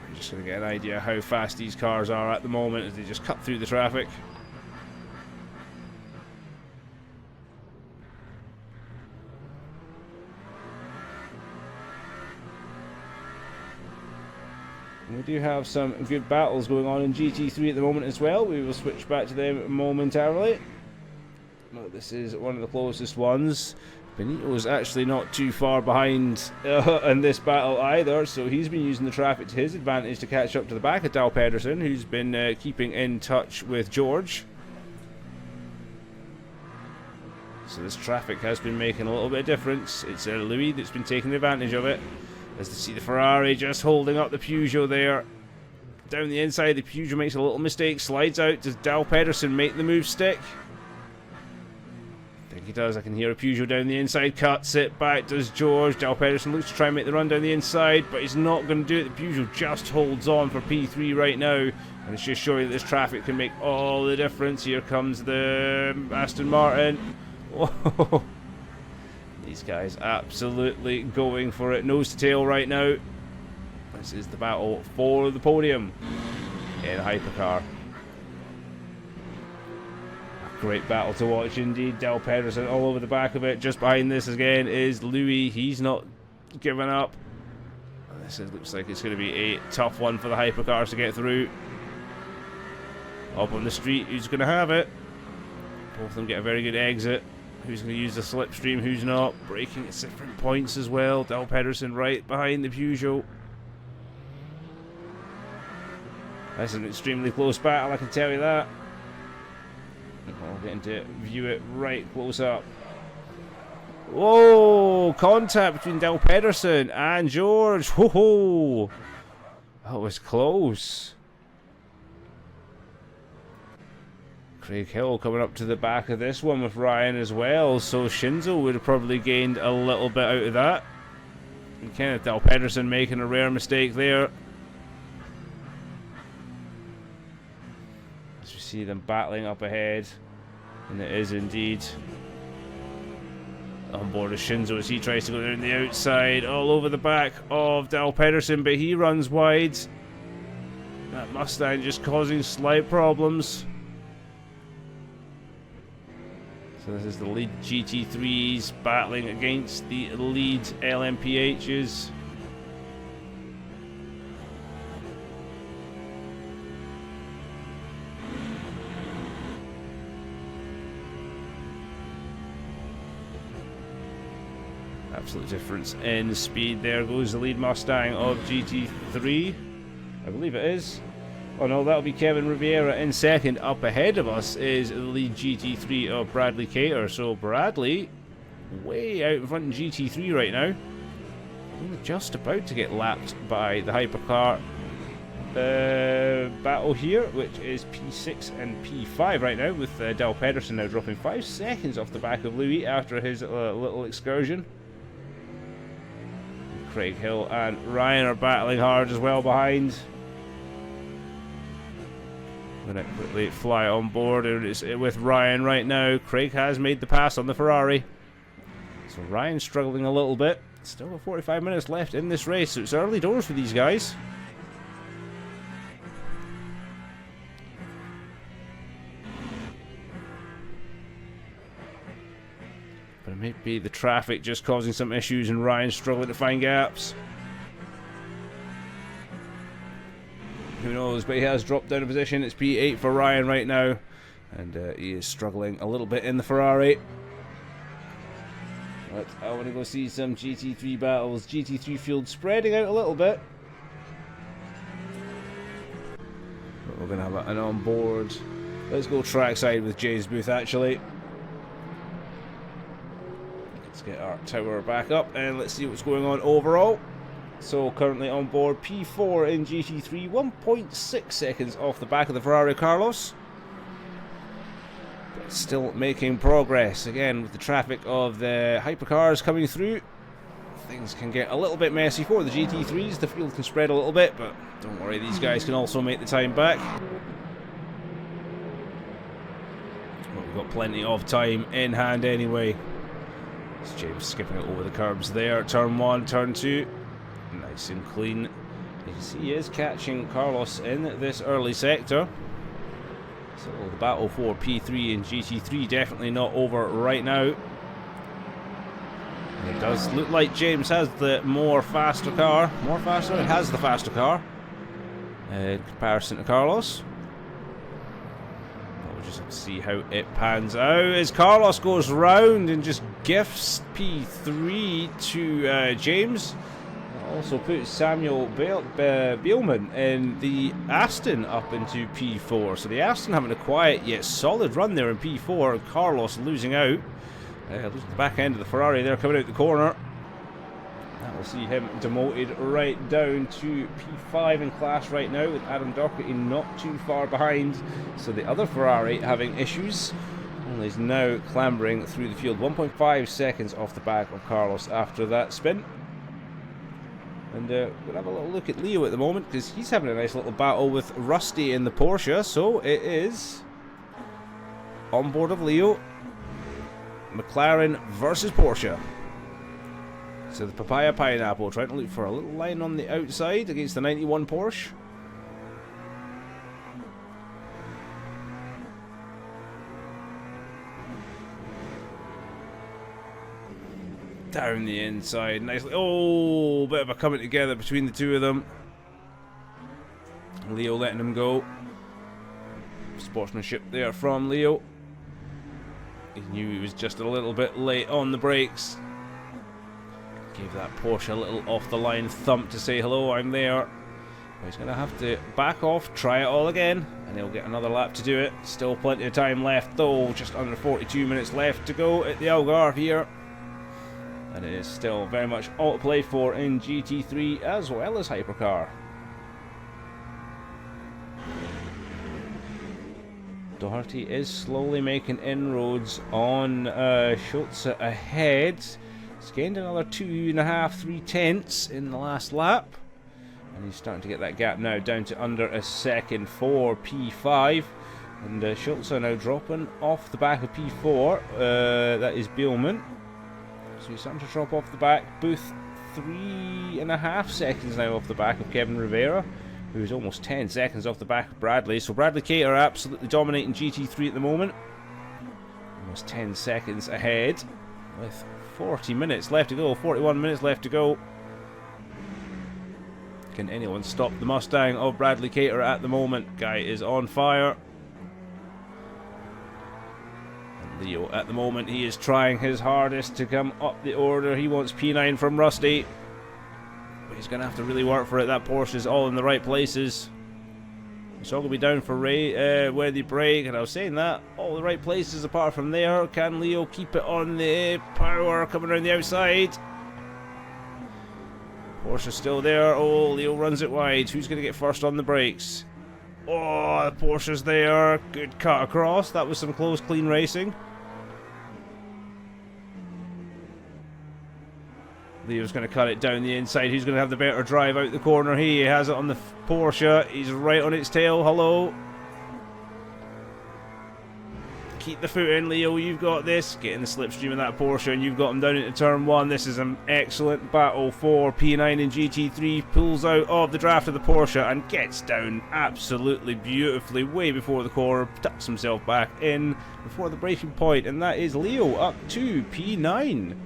I'm just going to get an idea how fast these cars are at the moment as they just cut through the traffic. We do have some good battles going on in GT3 at the moment as well. We will switch back to them momentarily. Well, this is one of the closest ones. Benito's actually not too far behind in this battle either, so he's been using the traffic to his advantage to catch up to the back of Dal Pedersen, who's been keeping in touch with George. So this traffic has been making a little bit of difference. It's Louis that's been taking advantage of it. As you see the Ferrari just holding up the Peugeot there. Down the inside, the Peugeot makes a little mistake, slides out. Does Dal Pedersen make the move stick? I think he does. I can hear a Peugeot down the inside. Cuts it back, does George. Dal Pedersen looks to try and make the run down the inside, but he's not going to do it. The Peugeot just holds on for P3 right now. And it's just showing that this traffic can make all the difference. Here comes the Aston Martin. Whoa. These guys absolutely going for it, nose to tail right now. This is the battle for the podium in a hypercar. A great battle to watch indeed. Dal Pedersen all over the back of it. Just behind this again is Louis. He's not giving up. This looks like it's going to be a tough one for the hypercars to get through. Up on the street, who's going to have it? Both of them get a very good exit. Who's going to use the slipstream, who's not? Braking at different points as well. Dal Pedersen right behind the Peugeot. That's an extremely close battle, I can tell you that. I'll get to view it right close up. Whoa! Contact between Dal Pedersen and George. Whoa! That was close. Craig Hill coming up to the back of this one with Ryan as well, so Shinzo would have probably gained a little bit out of that. And Kenneth Dal Pedersen making a rare mistake there. As we see them battling up ahead, and it is indeed on board of Shinzo as he tries to go down the outside, all over the back of Dal Pedersen, but he runs wide. That Mustang just causing slight problems. So this is the lead GT3s battling against the lead LMPHs. Absolute difference in speed. There goes the lead Mustang of GT3. I believe it is. Oh no, that'll be Kevin Riviera in second. Up ahead of us is the lead GT3 of Bradley Cater. So Bradley way out in front in GT3 right now. Only just about to get lapped by the hypercar battle here, which is P6 and P5 right now, with Dal Pedersen now dropping 5 seconds off the back of Louis after his little excursion. Craig Hill and Ryan are battling hard as well behind. I'm going to quickly fly on board, and it's with Ryan right now. Craig has made the pass on the Ferrari. So Ryan's struggling a little bit. Still 45 minutes left in this race, so it's early doors for these guys. But it may be the traffic just causing some issues and Ryan struggling to find gaps. Who knows, but he has dropped down a position. It's P8 for Ryan right now. And he is struggling a little bit in the Ferrari. But I want to go see some GT3 battles. GT3 field spreading out a little bit. But we're going to have an on-board. Let's go trackside with James Booth, actually. Let's get our tower back up and let's see what's going on overall. So currently on board P4 in GT3, 1.6 seconds off the back of the Ferrari Carlos. But still making progress. Again, with the traffic of the hypercars coming through, things can get a little bit messy for the GT3s. The field can spread a little bit, but don't worry, these guys can also make the time back. Well, we've got plenty of time in hand anyway. It's James skipping it over the curbs there. Turn 1, turn 2. Nice and clean. You can see he is catching Carlos in this early sector. So the battle for P3 and GT3 definitely not over right now. And it does look like James has the faster car. More faster? It has the faster car in comparison to Carlos. We'll just have to see how it pans out as Carlos goes round and just gifts P3 to James. Also put Samuel Beelman in the Aston up into P4. So the Aston having a quiet yet solid run there in P4. Carlos losing out. Losing the back end of the Ferrari there coming out the corner. That will see him demoted right down to P5 in class right now, with Adam Doherty not too far behind. So the other Ferrari having issues. And he's now clambering through the field. 1.5 seconds off the back of Carlos after that spin. And we'll have a little look at Leo at the moment, because he's having a nice little battle with Rusty in the Porsche. So it is on board of Leo, McLaren versus Porsche. So the Papaya Pineapple trying to look for a little line on the outside against the 91 Porsche. Down the inside, nicely. Oh, bit of a coming together between the two of them. Leo letting him go. Sportsmanship there from Leo. He knew he was just a little bit late on the brakes. Gave that Porsche a little off the line thump to say hello, I'm there. But he's going to have to back off, try it all again, and he'll get another lap to do it. Still plenty of time left though, just under 42 minutes left to go at the Algarve here. And it is still very much all to play for in GT3 as well as Hypercar. Doherty is slowly making inroads on Schultz ahead. He's gained another 2.5, 3 tenths in the last lap. And he's starting to get that gap now down to under a second for P5. And Schultz now dropping off the back of P4. That is Beelman. So he's starting to drop off the back. Booth 3.5 seconds now off the back of Kevin Rivera, who's almost 10 seconds off the back of Bradley. So Bradley Cater absolutely dominating GT3 at the moment. Almost 10 seconds ahead with 40 minutes left to go. 41 minutes left to go. Can anyone stop the Mustang of Bradley Cater at the moment? Guy is on fire. Leo at the moment, he is trying his hardest to come up the order. He wants P9 from Rusty, but he's going to have to really work for it. That Porsche is all in the right places. It's all going to be down for Ray where they brake, and I was saying that all the right places apart from there. Can Leo keep it on the power coming around the outside? Porsche's still there. Oh, Leo runs it wide. Who's going to get first on the brakes? Oh, the Porsche's there. Good cut across. That was some close, clean racing. Leo's going to cut it down the inside. Who's going to have the better drive out the corner? He has it on the Porsche. He's right on its tail. Hello. Keep the foot in, Leo. You've got this. Get in the slipstream of that Porsche, and you've got him down into turn 1. This is an excellent battle for P9 and GT3. Pulls out of the draft of the Porsche and gets down absolutely beautifully way before the corner. Tucks himself back in before the braking point, and that is Leo up to P9.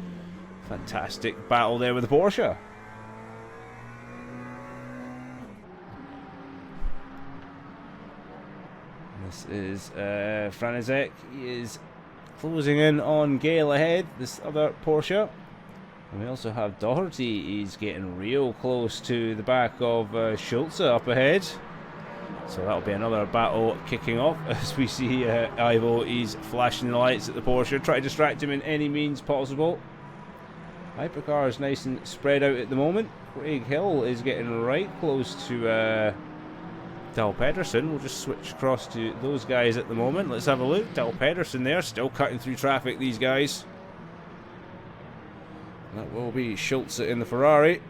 Fantastic battle there with the Porsche. This is Franizek. He is closing in on Gale ahead, this other Porsche. And we also have Doherty. He's getting real close to the back of Schulze up ahead. So that'll be another battle kicking off as we see Ivo. He's flashing the lights at the Porsche, try to distract him in any means possible. Hypercar is nice and spread out at the moment. Craig Hill is getting right close to Del Pedersen. We'll just switch across to those guys at the moment. Let's have a look. Del Pedersen there, still cutting through traffic, these guys. That will be Schulze in the Ferrari.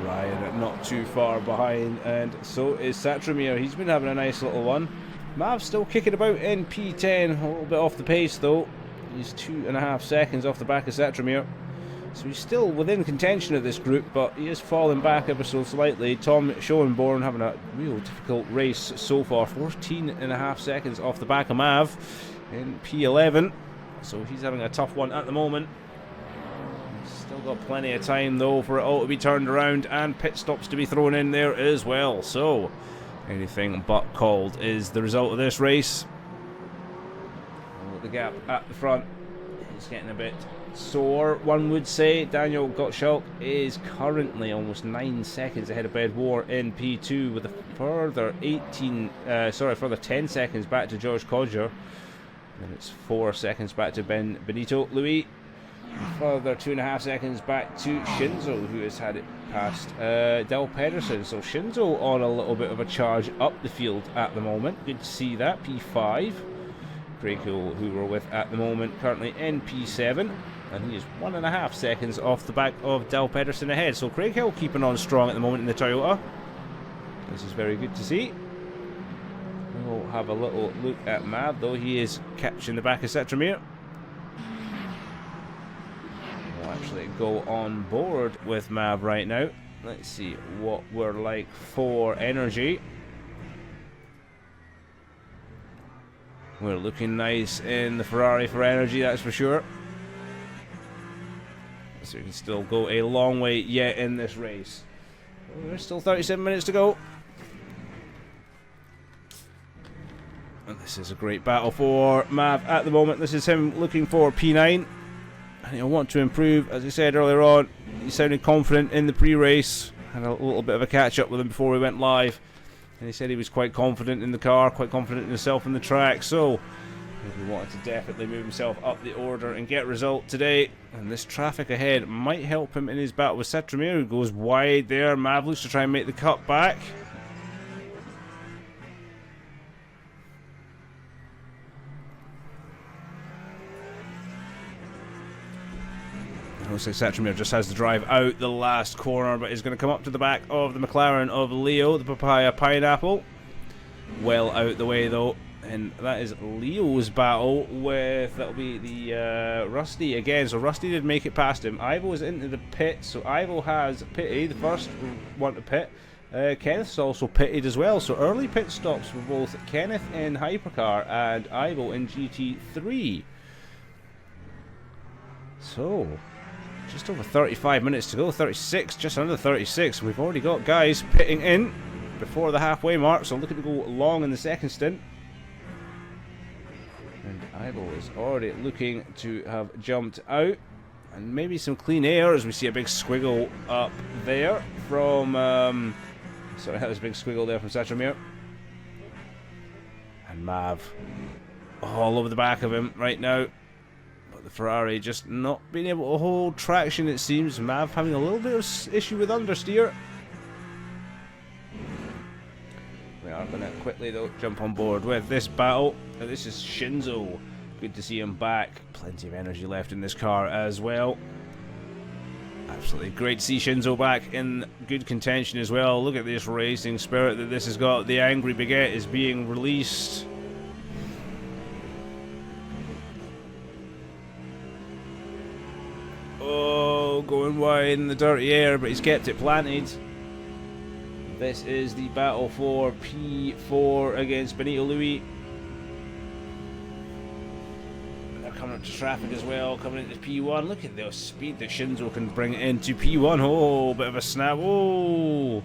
Ryan not too far behind, and so is Satromir. He's been having a nice little one. Mav's still kicking about in P10, a little bit off the pace though. He's 2.5 seconds off the back of Satromir. So he's still within contention of this group, but he is falling back ever so slightly. Tom Schoenborn having a real difficult race so far. 14.5 seconds off the back of Mav in P11. So he's having a tough one at the moment. He's still got plenty of time though for it all to be turned around and pit stops to be thrown in there as well. So anything but called is the result of this race. The gap at the front is getting a bit sore, one would say. Daniel Gottschalk is currently almost 9 seconds ahead of Bed War in P2 with a further 10 seconds back to George Codger. And it's 4 seconds back to Benito Louis. And further 2.5 seconds back to Shinzo, who has had it past Del Pedersen. So Shinzo on a little bit of a charge up the field at the moment. Good to see that. P5. Craig Hill, who we're with at the moment, currently in P7, and he is 1.5 seconds off the back of Del Pedersen ahead. So Craig Hill keeping on strong at the moment in the Toyota. This is very good to see. We'll have a little look at Mav, though. He is catching the back of Satromir. We'll actually go on board with Mav right now. Let's see what we're like for energy. We're looking nice in the Ferrari for energy, that's for sure. So we can still go a long way yet in this race. There's still 37 minutes to go. And this is a great battle for Mav at the moment. This is him looking for P9. And he'll want to improve. As I said earlier on, he sounded confident in the pre-race. Had a little bit of a catch-up with him before we went live. And he said he was quite confident in the car, quite confident in himself in the track. So he wanted to definitely move himself up the order and get a result today. And this traffic ahead might help him in his battle with Satromir, who goes wide there. Mav looks to try and make the cut back. Looks like Satromir just has to drive out the last corner, but he's going to come up to the back of the McLaren of Leo, the Papaya Pineapple. Well out the way though, and that is Leo's battle with, that'll be the Rusty again. So Rusty did make it past him. Ivo is into the pit, so Ivo has pitted, the first one to pit. Kenneth's also pitted as well, so early pit stops for both Kenneth in Hypercar and Ivo in GT3. So just over 35 minutes to go, 36, just under 36. We've already got guys pitting in before the halfway mark, so looking to go long in the second stint. And Ivo is already looking to have jumped out. And maybe some clean air as we see a big squiggle up there from... sorry, that was a big squiggle there from Satromir. And Mav all over the back of him right now. The Ferrari just not being able to hold traction, it seems. Mav having a little bit of issue with understeer. We are going to quickly though jump on board with this battle. Now, this is Shinzo. Good to see him back. Plenty of energy left in this car as well. Absolutely great to see Shinzo back in good contention as well. Look at this racing spirit that this has got. The Angry Baguette is being released. Oh, going wide in the dirty air, but he's kept it planted. This is the battle for P4 against Benito Louis. And they're coming up to traffic as well, coming into P1. Look at the speed that Shinzo can bring into P1. Oh, bit of a snap. Oh!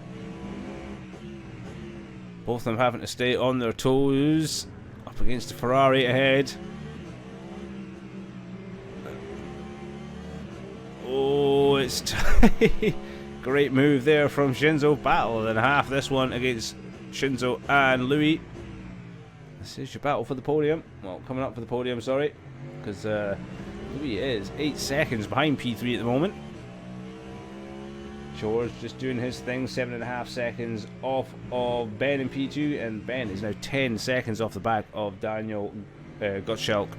Both of them having to stay on their toes. Up against the Ferrari ahead. Oh, it's great move there from Shinzo. Battle and a half this one against Shinzo and Louis. This is your battle for the podium. Well, coming up for the podium, sorry. Because Louis is 8 seconds behind P3 at the moment. George just doing his thing, 7.5 seconds off of Ben in P2, and Ben is now 10 seconds off the back of Daniel Gottschalk.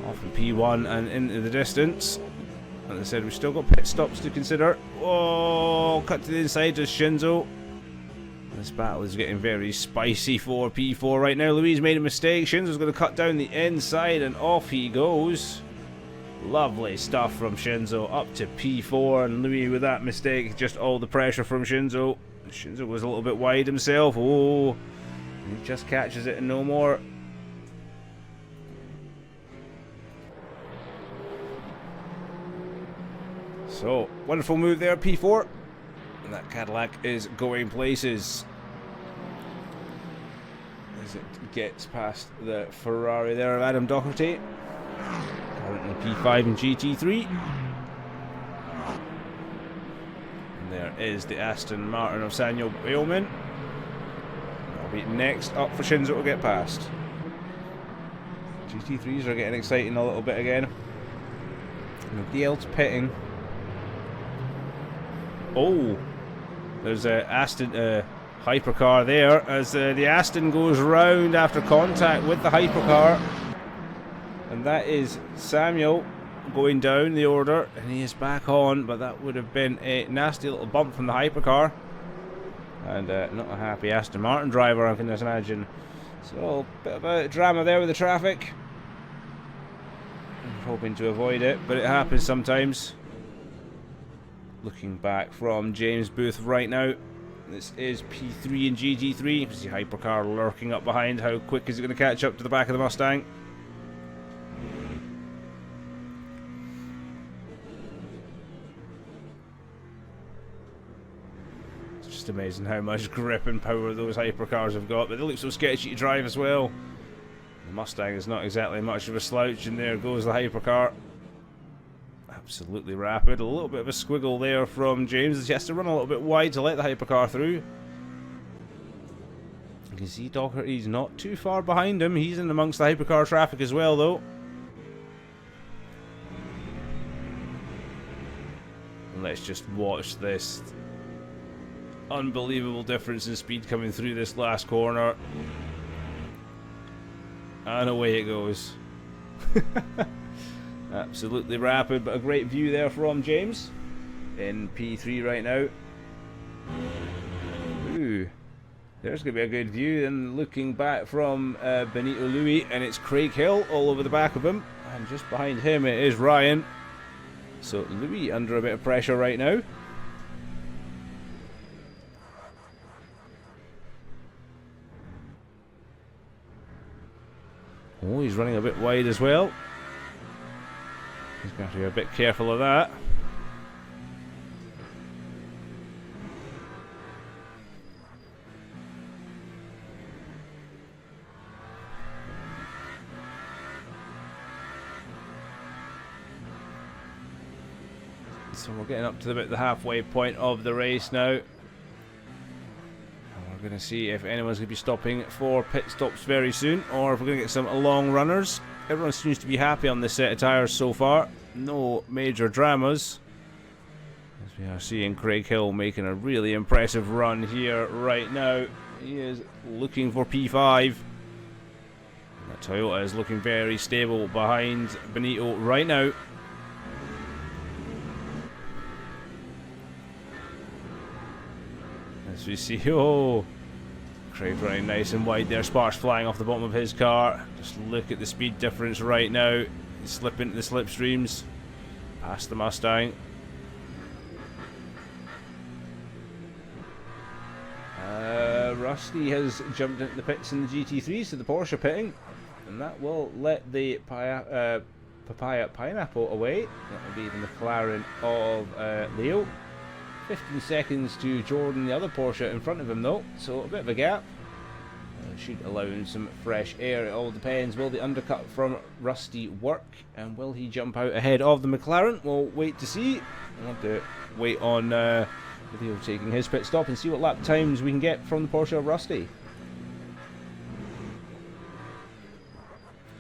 Off in P1 and into the distance. As I said, we've still got pit stops to consider. Oh, cut to the inside of Shinzo. This battle is getting very spicy for P4 right now. Louis made a mistake. Shinzo's going to cut down the inside, and off he goes. Lovely stuff from Shinzo up to P4, and Louis with that mistake, just all the pressure from Shinzo. Shinzo was a little bit wide himself. Oh, he just catches it and no more. So, wonderful move there, P4. And that Cadillac is going places. As it gets past the Ferrari there of Adam Doherty. Currently P5 and GT3. And there is the Aston Martin of Samuel Bailman. That'll be next up for Shinzo to get past. GT3s are getting exciting a little bit again. Nobody else pitting. Oh, there's a Aston hypercar there as the Aston goes round after contact with the hypercar. And that is Samuel going down the order, and he is back on, but that would have been a nasty little bump from the hypercar. And not a happy Aston Martin driver, I can just imagine. So, a bit of a drama there with the traffic. I'm hoping to avoid it, but it happens sometimes. Looking back from James Booth right now. This is P3 and GT3. You see hypercar lurking up behind. How quick is it going to catch up to the back of the Mustang? It's just amazing how much grip and power those hypercars have got, but they look so sketchy to drive as well. The Mustang is not exactly much of a slouch, and there goes the hypercar. Absolutely rapid. A little bit of a squiggle there from James. He has to run a little bit wide to let the hypercar through. You can see Doherty's not too far behind him. He's in amongst the hypercar traffic as well, though. And let's just watch this unbelievable difference in speed coming through this last corner. And away it goes. Absolutely rapid, but a great view there from James in P3 right now. Ooh, there's going to be a good view. Then looking back from Benito Louis, and it's Craig Hill all over the back of him, and just behind him it is Ryan. So Louis under a bit of pressure right now. Oh, he's running a bit wide as well. He's going to have to be a bit careful of that. So we're getting up to the halfway point of the race now. And we're going to see if anyone's going to be stopping for pit stops very soon, or if we're going to get some long runners. Everyone seems to be happy on this set of tyres so far. No major dramas. As we are seeing Craig Hill making a really impressive run here right now. He is looking for P5. That Toyota is looking very stable behind Benito right now. As we see, oh, Craig running nice and wide there, sparks flying off the bottom of his car. Just look at the speed difference right now. He's slipping into the slipstreams past the Mustang. Rusty has jumped into the pits in the GT3, so the Porsche pitting, and that will let the Papaya Pineapple away. That will be the McLaren of Leo. 15 seconds to Jordan, the other Porsche in front of him though, so a bit of a gap. it should allow him some fresh air. It all depends. Will the undercut from Rusty work? And will he jump out ahead of the McLaren? We'll wait to see. We'll have to wait on video taking his pit stop and see what lap times we can get from the Porsche of Rusty.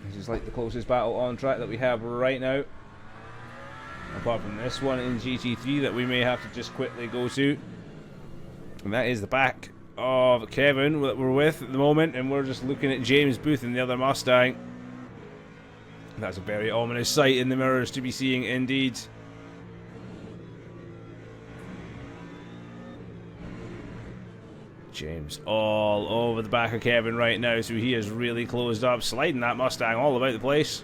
This is like the closest battle on track that we have right now. Apart from this one in GT3 that we may have to just quickly go to. And that is the back of Kevin that we're with at the moment, and we're just looking at James Booth in the other Mustang. That's a very ominous sight in the mirrors to be seeing indeed. James all over the back of Kevin right now, so he is really closed up, sliding that Mustang all about the place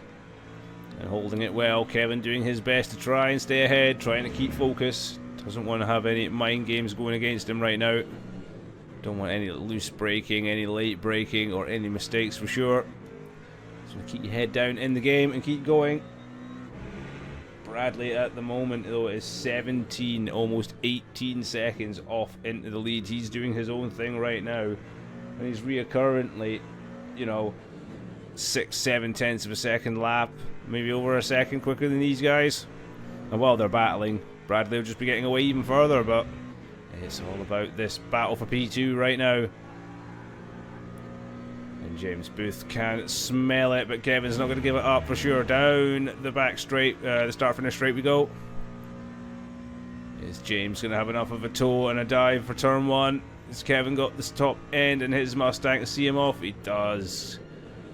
and holding it well. Kevin doing his best to try and stay ahead, trying to keep focus. Doesn't want to have any mind games going against him right now. Don't want any loose braking, any late braking, or any mistakes for sure. So keep your head down in the game and keep going. Bradley at the moment though is 17, almost 18 seconds off into the lead. He's doing his own thing right now, and he's reoccurrently, you know, 6-7 tenths of a second lap, maybe over a second quicker than these guys. And while they're battling, Bradley will just be getting away even further, but it's all about this battle for P2 right now. And James Booth can smell it, but Kevin's not going to give it up for sure. Down the back straight, the start-finish straight we go. Is James going to have enough of a toe and a dive for turn one? Has Kevin got this top end in his Mustang to see him off? He does.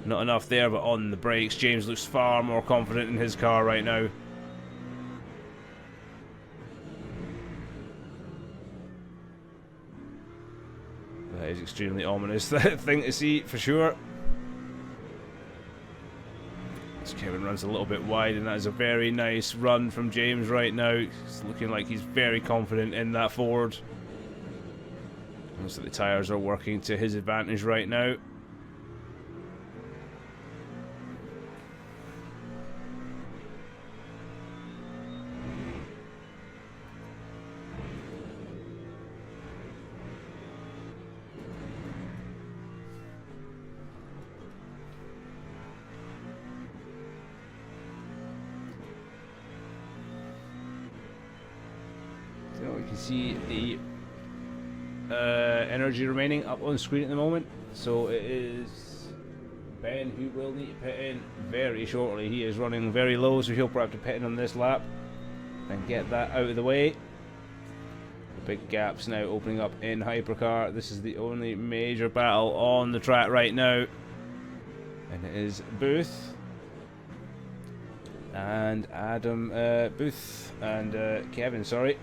Not enough there, but on the brakes, James looks far more confident in his car right now. That is extremely ominous thing to see for sure. As Kevin runs a little bit wide, and that is a very nice run from James right now. It's looking like he's very confident in that Ford. Looks like the tyres are working to his advantage right now. So you can see the energy remaining up on screen at the moment. So it is Ben who will need to pit in very shortly. He is running very low, so he'll probably have to pit in on this lap and get that out of the way. The big gaps now opening up in Hypercar. This is the only major battle on the track right now, and it is Booth and Adam Booth and Kevin, sorry.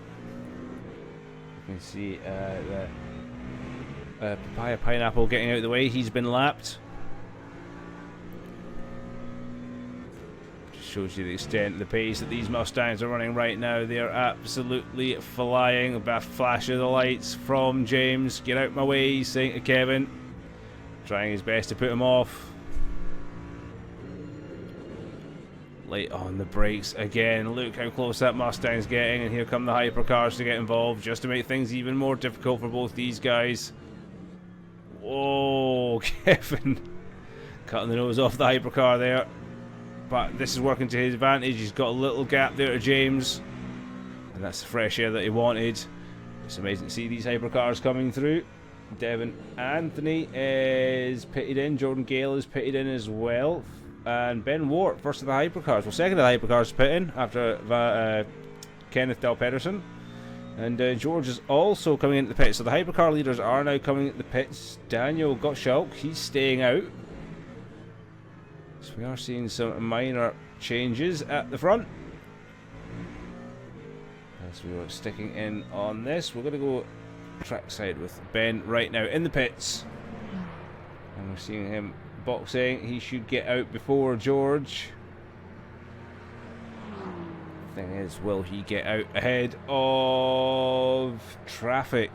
You can see the Papaya Pineapple getting out of the way. He's been lapped. Just shows you the extent of the pace that these Mustangs are running right now. They are absolutely flying. A flash of the lights from James. Get out my way, he's saying to Kevin. Trying his best to put him off. Late on the brakes again. Look how close that Mustang's getting, and here come the hypercars to get involved just to make things even more difficult for both these guys. Whoa, Kevin cutting the nose off the hypercar there, but this is working to his advantage. He's got a little gap there to James, and that's the fresh air that he wanted. It's amazing to see these hypercars coming through. Devin Anthony is pitted in. Jordan Gale is pitted in as well. And Ben Wart, first of the hypercars. Well, second of the hypercars to pit in after Kenneth Del Pedersen. And George is also coming into the pits. So the hypercar leaders are now coming into the pits. Daniel Gottschalk, he's staying out. So we are seeing some minor changes at the front. As we are sticking in on this, we're going to go trackside with Ben right now in the pits. And we're seeing him boxing. He should get out before George. Thing is, will he get out ahead of traffic?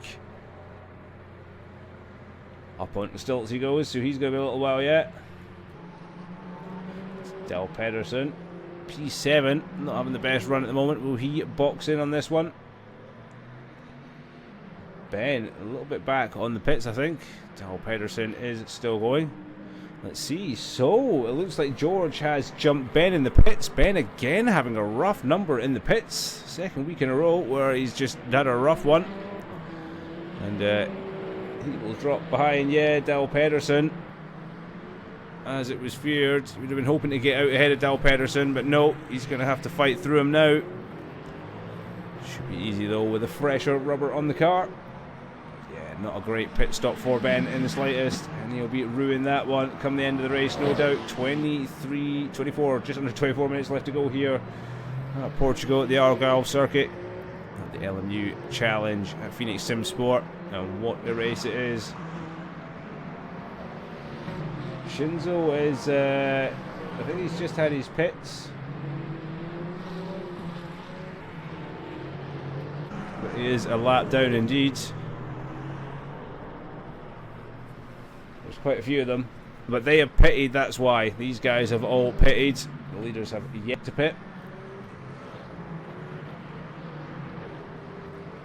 Up onto stilts he goes, so he's going to be a little while yet. It's Del Pedersen, P7, not having the best run at the moment. Will he box in on this one? Ben, a little bit back on the pits, I think. Dal Pedersen is still going. Let's see. So, it looks like George has jumped Ben in the pits. Ben again having a rough number in the pits. Second week in a row where he's just had a rough one. And he will drop behind, Dal Pedersen. As it was feared. We'd have been hoping to get out ahead of Dal Pedersen, but no, he's going to have to fight through him now. Should be easy though with the fresher rubber on the car. Not a great pit stop for Ben in the slightest, and he'll be ruining that one come the end of the race, no doubt. 24, just under 24 minutes left to go here at Portugal at the Algarve circuit, at the LMU Challenge at Phoenix Sim Sport, and what a race it is. Shinzo is, I think he's just had his pits. But he is a lap down indeed. There's quite a few of them, but they have pitted, that's why. These guys have all pitted. The leaders have yet to pit.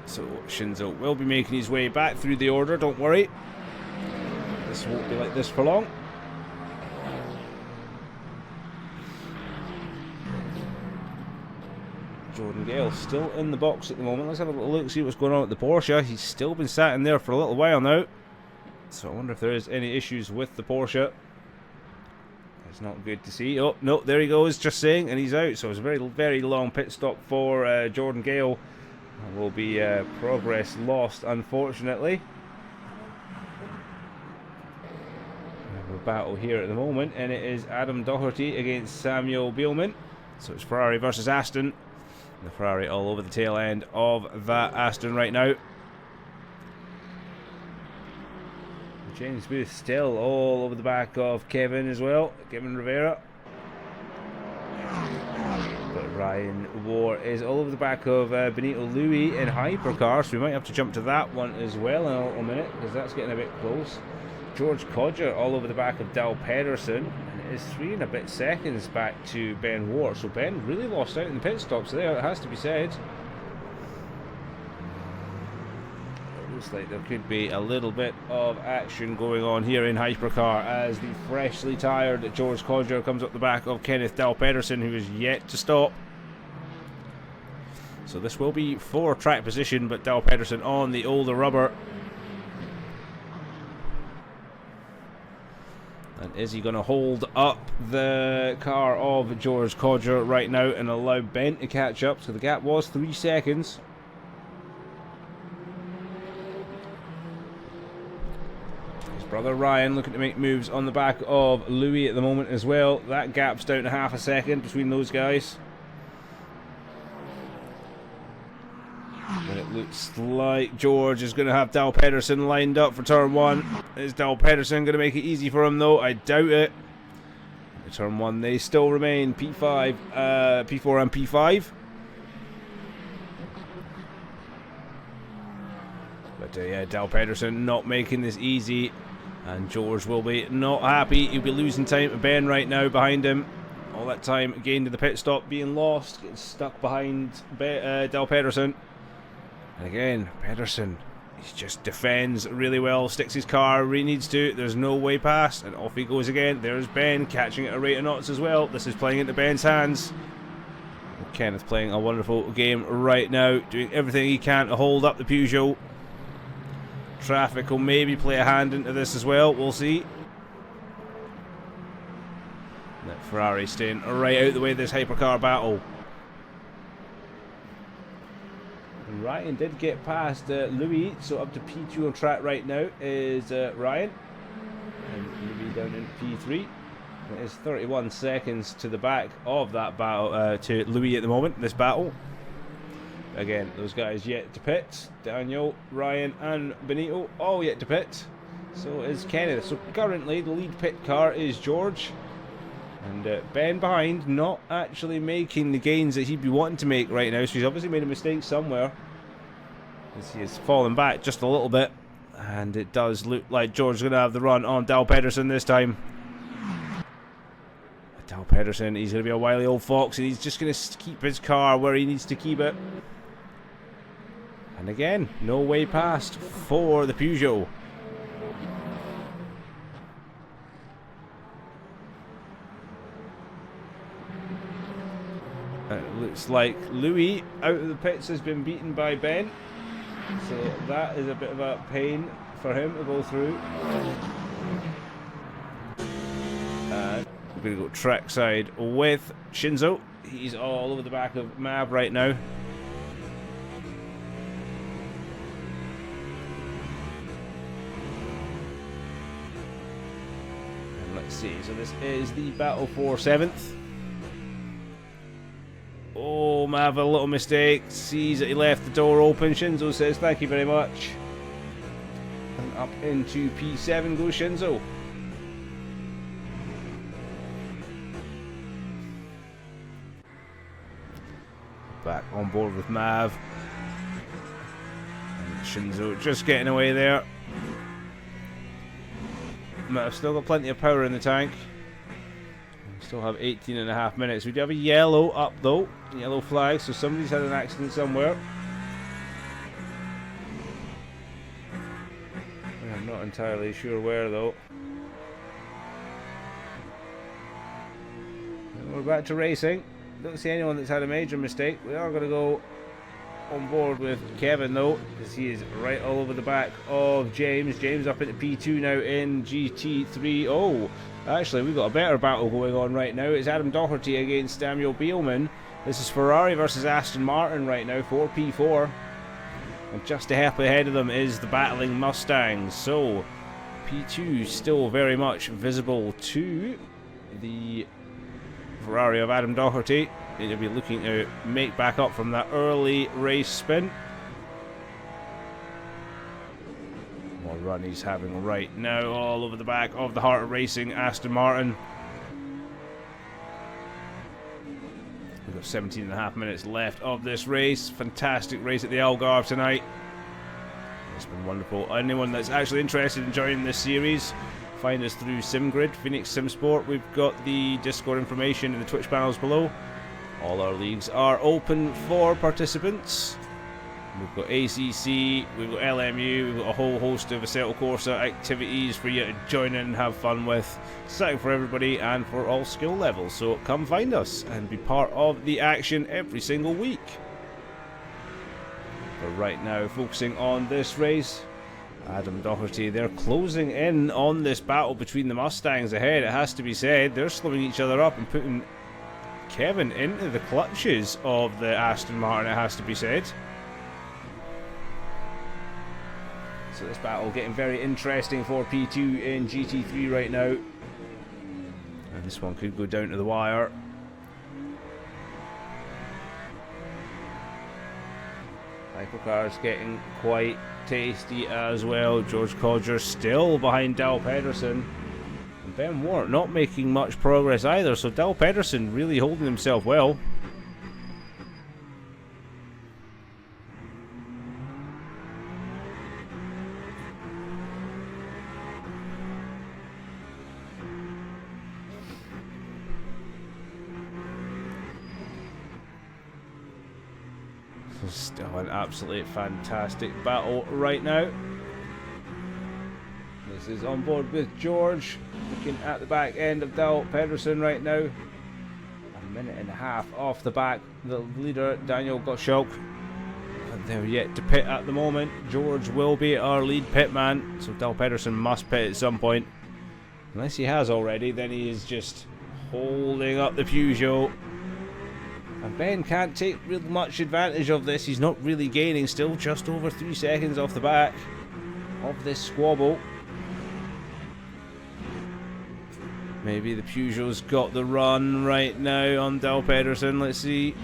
So Shinzo will be making his way back through the order, don't worry. This won't be like this for long. Jordan Gale still in the box at the moment. Let's have a little look, see what's going on at the Porsche. He's still been sat in there for a little while now. So I wonder if there is any issues with the Porsche. It's not good to see. Oh, no, there he goes, just saying, and he's out. So it's a very, very long pit stop for Jordan Gale. There will be progress lost, unfortunately. We have a battle here at the moment, and it is Adam Doherty against Samuel Bielman. So it's Ferrari versus Aston. The Ferrari all over the tail end of that Aston right now. James Booth still all over the back of Kevin as well, Kevin Rivera. But Ryan War is all over the back of Benito Louis in hypercar, so we might have to jump to that one as well in a little minute, because that's getting a bit close. George Codger all over the back of Dal Pedersen, and it is 3 and a bit seconds back to Ben Ward. So Ben really lost out in the pit stops there, it has to be said. Looks like there could be a little bit of action going on here in hypercar as the freshly tired George Codger comes up the back of Kenneth Dal Pedersen, who is yet to stop. So this will be for track position, but Dal Pedersen on the older rubber. And is he going to hold up the car of George Codger right now and allow Ben to catch up? So the gap was 3 seconds. Brother Ryan looking to make moves on the back of Louis at the moment as well. That gap's down to half a second between those guys. And it looks like George is going to have Dal Pedersen lined up for turn 1. Is Dal Pedersen going to make it easy for him though? I doubt it. In turn 1 they still remain P5, P4 and P5. But yeah, Dal Pedersen not making this easy. And George will be not happy. He'll be losing time to Ben right now behind him. All that time gained to the pit stop being lost. Getting stuck behind Dal Pedersen. And again, Pedersen, he just defends really well. Sticks his car where he needs to. There's no way past. And off he goes again. There's Ben catching at a rate of knots as well. This is playing into Ben's hands. Kenneth playing a wonderful game right now. Doing everything he can to hold up the Peugeot. Traffic will maybe play a hand into this as well, we'll see. That Ferrari staying right out the way of this hypercar battle. And Ryan did get past Louis, so up to P2 on track right now is Ryan. And Louis down in P3. It is 31 seconds to the back of that battle, to Louis at the moment, this battle. Again, those guys yet to pit. Daniel, Ryan and Benito all yet to pit. So is Kenneth. So currently the lead pit car is George. And Ben behind, not actually making the gains that he'd be wanting to make right now. So he's obviously made a mistake somewhere. As he has fallen back just a little bit. And it does look like George is going to have the run on Dal Pedersen this time. Dal Pedersen, he's going to be a wily old fox. And he's just going to keep his car where he needs to keep it. And again, no way past for the Peugeot. It looks like Louis out of the pits has been beaten by Ben. So that is a bit of a pain for him to go through. And we're going to go trackside with Shinzo. He's all over the back of Mav right now. And let's see, so this is the battle for 7th. Oh, Mav, a little mistake. Sees that he left the door open. Shinzo says thank you very much. And up into P7 goes Shinzo. Back on board with Mav. And Shinzo just getting away there. Mav still got plenty of power in the tank. Still have 18.5 minutes. We do have a yellow up though. Yellow flag, so somebody's had an accident somewhere. I'm not entirely sure where though. And we're back to racing. Don't see anyone that's had a major mistake. We are going to go on board with Kevin though, because he is right all over the back of James. James up into P2 now in GT3. Oh, actually we've got a better battle going on right now. It's Adam Doherty against Samuel Beelman. This is Ferrari versus Aston Martin right now for P4. And just a half ahead of them is the battling Mustangs. So P2 still very much visible to the Ferrari of Adam Doherty. He'll be looking to make back up from that early race spin. What run he's having right now, all over the back of the Heart of Racing Aston Martin. We've got 17.5 minutes left of this race. Fantastic race at the Algarve tonight. It's been wonderful. Anyone that's actually interested in joining this series, find us through SimGrid, Phoenix SimSport. We've got the Discord information in the Twitch panels below. All our leagues are open for participants. We've got ACC, we've got LMU, we've got a whole host of Assetto Corsa activities for you to join in and have fun with. Something for everybody and for all skill levels. So come find us and be part of the action every single week. But right now, focusing on this race, Adam Doherty, they're closing in on this battle between the Mustangs ahead. It has to be said, they're slowing each other up and putting Kevin into the clutches of the Aston Martin, it has to be said. So this battle getting very interesting for P2 in GT3 right now. And this one could go down to the wire. Hypercar's getting quite tasty as well. George Codger still behind Dal Pedersen. And Ben Ward not making much progress either, so Dal Pedersen really holding himself well. Still an absolutely fantastic battle right now. This is on board with George, looking at the back end of Dal Pedersen right now. A minute and a half off the back, the leader Daniel Gottschalk. And they're yet to pit at the moment. George will be our lead pit man, so Dal Pedersen must pit at some point. Unless he has already, then he is just holding up the Peugeot. And Ben can't take real much advantage of this. He's not really gaining, still just over 3 seconds off the back of this squabble. Maybe the Peugeot's got the run right now on Dal Pedersen. Let's see.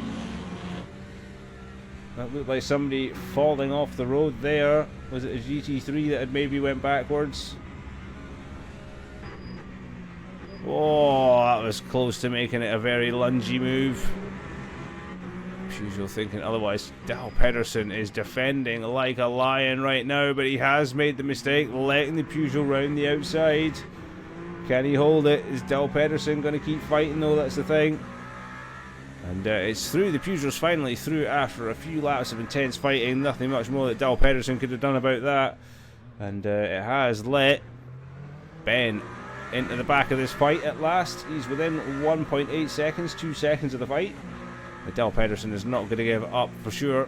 That looked like somebody falling off the road there. Was it a GT3 that had maybe went backwards? Oh, that was close to making it a very lungy move. Peugeot thinking otherwise. Dal Pedersen is defending like a lion right now, but he has made the mistake letting the Peugeot round the outside. Can he hold it? Is Dal Pedersen going to keep fighting though? That's the thing. And it's through. The Peugeot's finally through after a few laps of intense fighting. Nothing much more that Dal Pedersen could have done about that. And it has let Ben into the back of this fight at last. He's within 1.8 seconds, 2 seconds of the fight. Adele Pedersen is not going to give up for sure.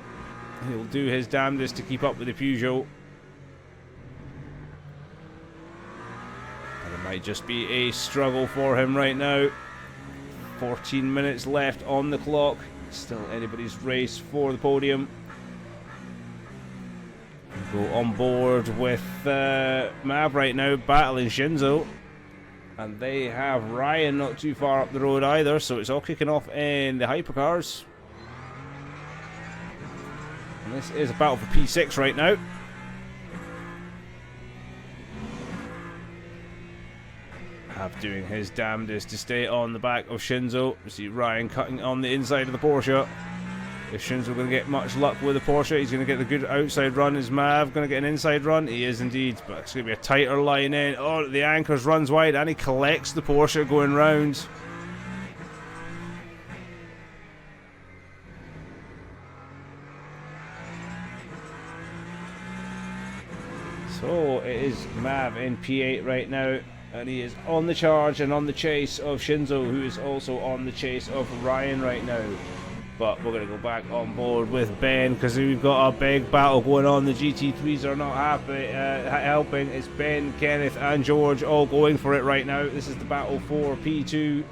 He'll do his damnedest to keep up with the Peugeot. And it might just be a struggle for him right now. 14 minutes left on the clock. Still anybody's race for the podium. We'll go on board with Mav right now, battling Shinzo. And they have Ryan not too far up the road either, so it's all kicking off in the hypercars. And this is a battle for P6 right now. Mav doing his damnedest to stay on the back of Shinzo. We see Ryan cutting on the inside of the Porsche. If Shinzo going to get much luck with the Porsche, he's going to get the good outside run. Is Mav going to get an inside run? He is indeed, but it's going to be a tighter line in. Oh, the anchors runs wide and he collects the Porsche going round. So it is Mav in P8 right now, and he is on the charge and on the chase of Shinzo, who is also on the chase of Ryan right now. But we're going to go back on board with Ben, because we've got a big battle going on. The GT3s are not helping. It's Ben, Kenneth and George all going for it right now. This is the battle for P2.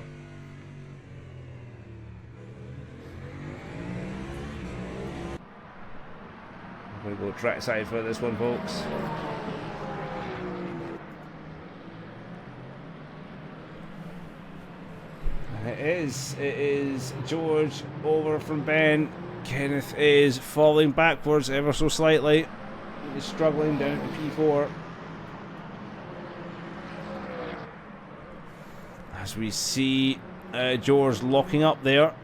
I'm going to go trackside for this one, folks. It is George over from Ben. Kenneth is falling backwards ever so slightly. He's struggling down to P4. As we see George locking up there.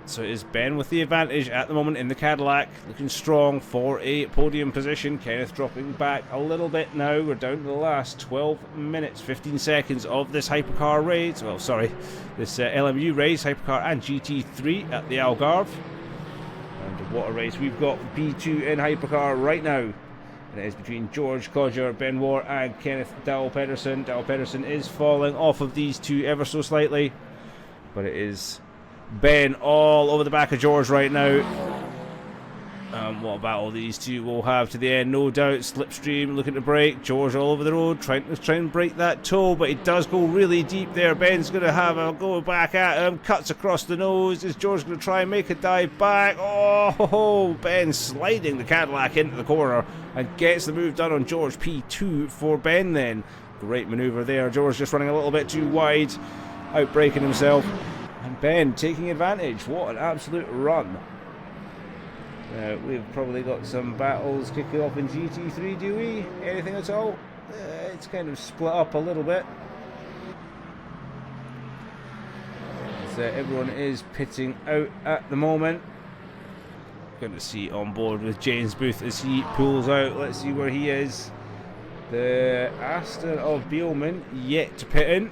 So it is Ben with the advantage at the moment in the Cadillac, looking strong for a podium position. Kenneth dropping back a little bit now. We're down to the last 12 minutes, 15 seconds of this hypercar race. Well, sorry, this LMU race, hypercar and GT3 at the Algarve. And what a race we've got for P2 in hypercar right now. And it is between George Codger, Ben War and Kenneth Dowell Pedersen. Dowell Pedersen is falling off of these two ever so slightly, but it is Ben all over the back of George right now. What a battle these two will have to the end, no doubt. Slipstream looking to break. George all over the road, trying to break that toe, but he does go really deep there. Ben's going to have a go back at him, cuts across the nose. Is George going to try and make a dive back? Oh, Ben sliding the Cadillac into the corner and gets the move done on George. P2 for Ben then. Great manoeuvre there. George just running a little bit too wide, outbraking himself. And Ben taking advantage. What an absolute run. We've probably got some battles kicking off in GT3, do we? Anything at all? It's kind of split up a little bit. So everyone is pitting out at the moment. Going to see on board with James Booth as he pulls out. Let's see where he is. The Aston of Beelman yet to pit in.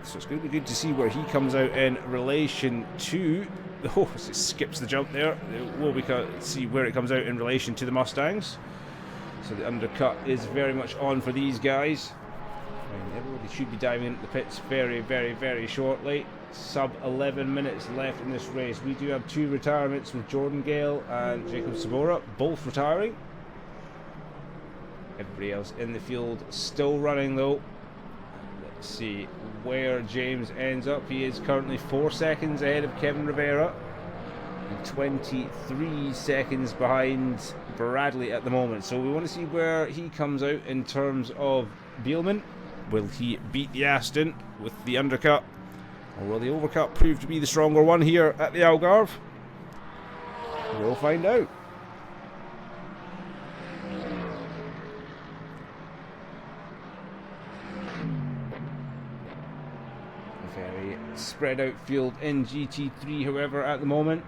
So it's going to be good to see where he comes out in relation to... Oh, it skips the jump there. We'll see where it comes out in relation to the Mustangs. So the undercut is very much on for these guys. And everybody should be diving into the pits very, very, very shortly. Sub 11 minutes left in this race. We do have two retirements with Jordan Gale and Jacob Sabora, both retiring. Everybody else in the field still running though. See where James ends up. He is currently 4 seconds ahead of Kevin Rivera and 23 seconds behind Bradley at the moment. So we want to see where he comes out in terms of Beelman. Will he beat the Aston with the undercut, or will the overcut prove to be the stronger one here at the Algarve? We'll find out. Very spread out field in GT3, however, at the moment.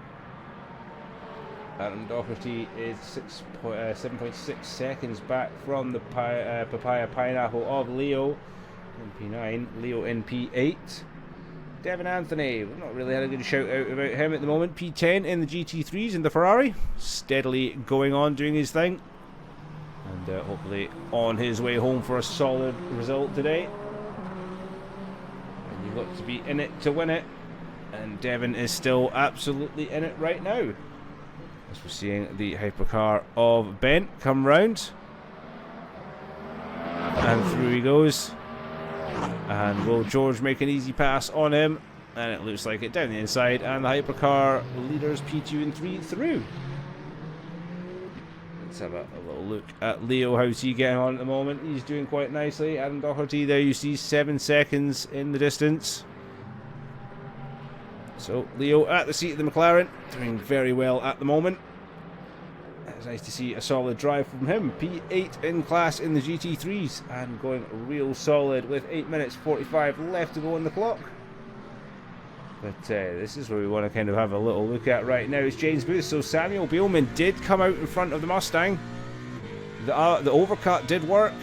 Adam Doherty is 7.6 seconds back from the Papaya Pineapple of Leo in P9, Leo in P8. Devin Anthony, we've not really had a good shout out about him at the moment. P10 in the GT3s in the Ferrari, steadily going on, doing his thing, and hopefully on his way home for a solid result today. And you've got to be in it to win it. And Devon is still absolutely in it right now. As we're seeing the hypercar of Bent come round. And through he goes. And will George make an easy pass on him? And it looks like it down the inside. And the hypercar leaders P2 and 3 through. Let's have a little look at Leo. How's he getting on at the moment? He's doing quite nicely. Adam Doherty there, you see 7 seconds in the distance. So Leo at the seat of the McLaren, doing very well at the moment. It's nice to see a solid drive from him. P8 in class in the GT3s and going real solid with 8 minutes 45 left to go on the clock. But this is where we want to kind of have a little look at right now. It's James Booth. So Samuel Beelman did come out in front of the Mustang. The overcut did work.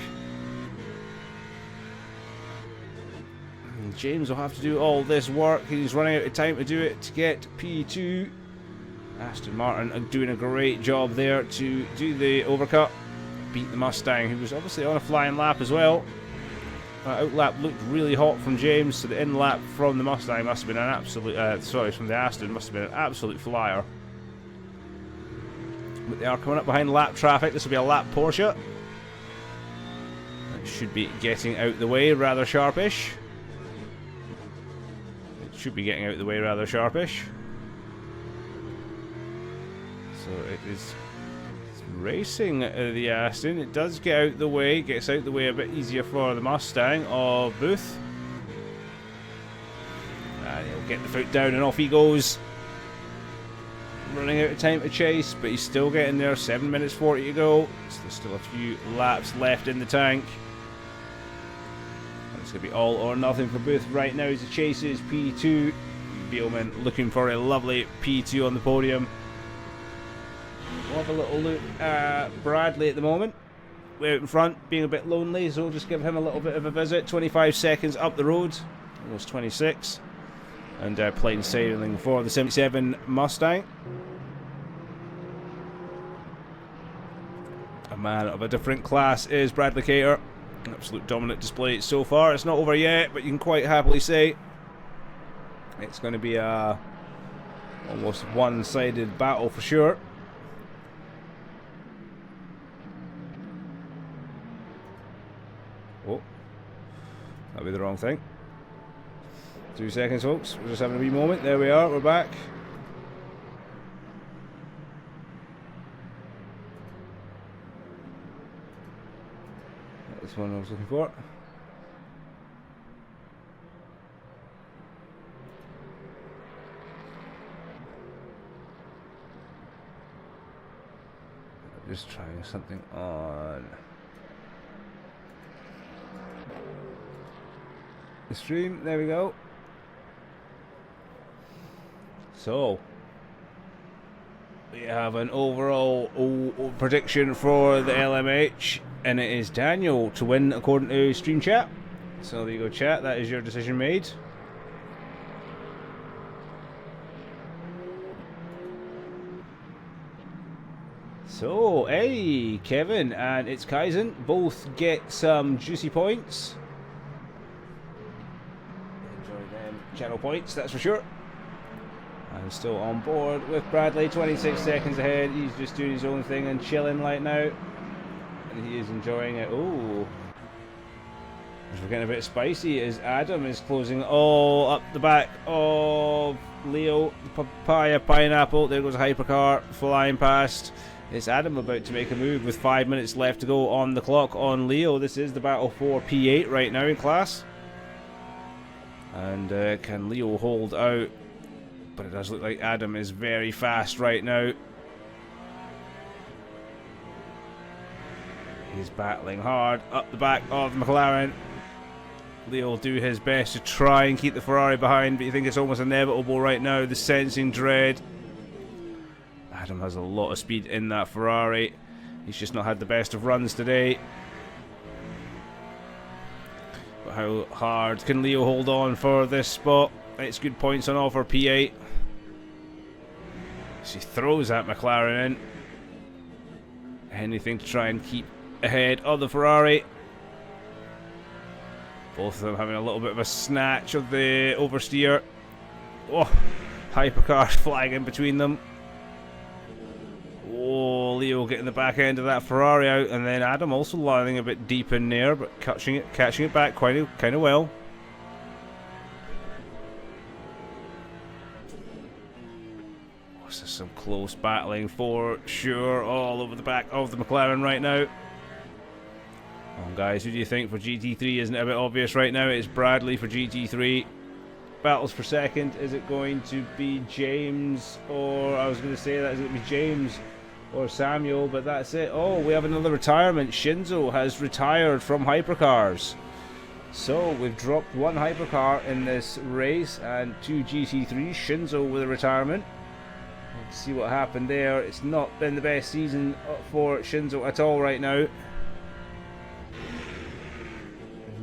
And James will have to do all this work. He's running out of time to do it to get P2. Aston Martin doing a great job there to do the overcut. Beat the Mustang, who was obviously on a flying lap as well. Outlap looked really hot from James, so the in-lap from the Mustang must have been an absolute... from the Aston must have been an absolute flyer. But they are coming up behind lap traffic. This will be a lap Porsche. It should be getting out the way rather sharpish. It should be getting out the way rather sharpish. So it is... racing the Aston. It does get out the way, gets out the way a bit easier for the Mustang of Booth. And he'll get the foot down and off he goes. Running out of time to chase, but he's still getting there. 7 minutes 40 to go. So there's still a few laps left in the tank. And it's going to be all or nothing for Booth right now as he chases P2. Beelman looking for a lovely P2 on the podium. We'll have a little look at Bradley at the moment. We're out in front, being a bit lonely, so we'll just give him a little bit of a visit. 25 seconds up the road, almost 26. And plain sailing for the 77 Mustang. A man of a different class is Bradley Cater. Absolute dominant display so far. It's not over yet, but you can quite happily say it's going to be a almost one-sided battle for sure. Oh, that'll be the wrong thing. 2 seconds, folks. We're just having a wee moment. There we are. We're back. That's the one I was looking for. Just trying something on the stream. There we go. So we have an overall prediction for the LMH, and it is Daniel to win according to stream chat. So there you go, chat. That is your decision made. So, hey, Kevin and it's Kaizen both get some juicy points. Enjoy them channel points, that's for sure. I'm still on board with Bradley, 26 seconds ahead. He's just doing his own thing and chilling right now. And he is enjoying it. Oh, we're getting a bit spicy as Adam is closing all up the back of Leo. Papaya Pineapple. There goes a hypercar flying past. It's Adam about to make a move with 5 minutes left to go on the clock on Leo. This is the battle for P8 right now in class. And can Leo hold out? But it does look like Adam is very fast right now. He's battling hard up the back of the McLaren. Leo will do his best to try and keep the Ferrari behind, but you think it's almost inevitable right now. The sensing dread. Adam has a lot of speed in that Ferrari. He's just not had the best of runs today. But how hard can Leo hold on for this spot? It's good points on offer, P8. So he throws that McLaren in. Anything to try and keep ahead of the Ferrari. Both of them having a little bit of a snatch of the oversteer. Oh, hypercars flying in between them. Oh, Leo getting the back end of that Ferrari out, and then Adam also landing a bit deep in there, but catching it back kind of well. Oh, this is some close battling for sure, all over the back of the McLaren right now. Come on, guys, who do you think for GT3? Isn't it a bit obvious right now? It's Bradley for GT3. Battles for second. Is it going to be James, or I was going to say that is it going to be James or Samuel, but that's it. Oh, we have another retirement. Shinzo has retired from hypercars. So we've dropped one hypercar in this race and 2 GT3s. Shinzo with a retirement. Let's see what happened there. It's not been the best season for Shinzo at all right now.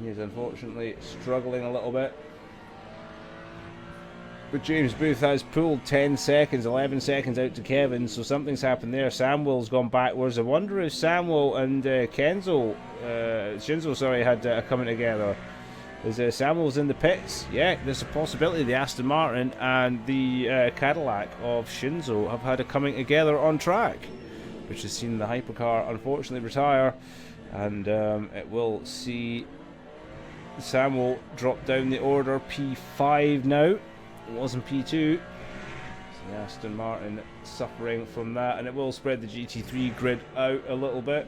He is unfortunately struggling a little bit. But James Booth has pulled 10 seconds, 11 seconds out to Kevin, so something's happened there. Samuel's gone backwards. I wonder if Samuel and Shinzo, had coming together. Is Samuel's in the pits? Yeah, there's a possibility the Aston Martin and the Cadillac of Shinzo have had a coming together on track, which has seen the hypercar unfortunately retire, and it will see Samuel drop down the order. P5 now. It wasn't P2. So the Aston Martin suffering from that, and it will spread the GT3 grid out a little bit.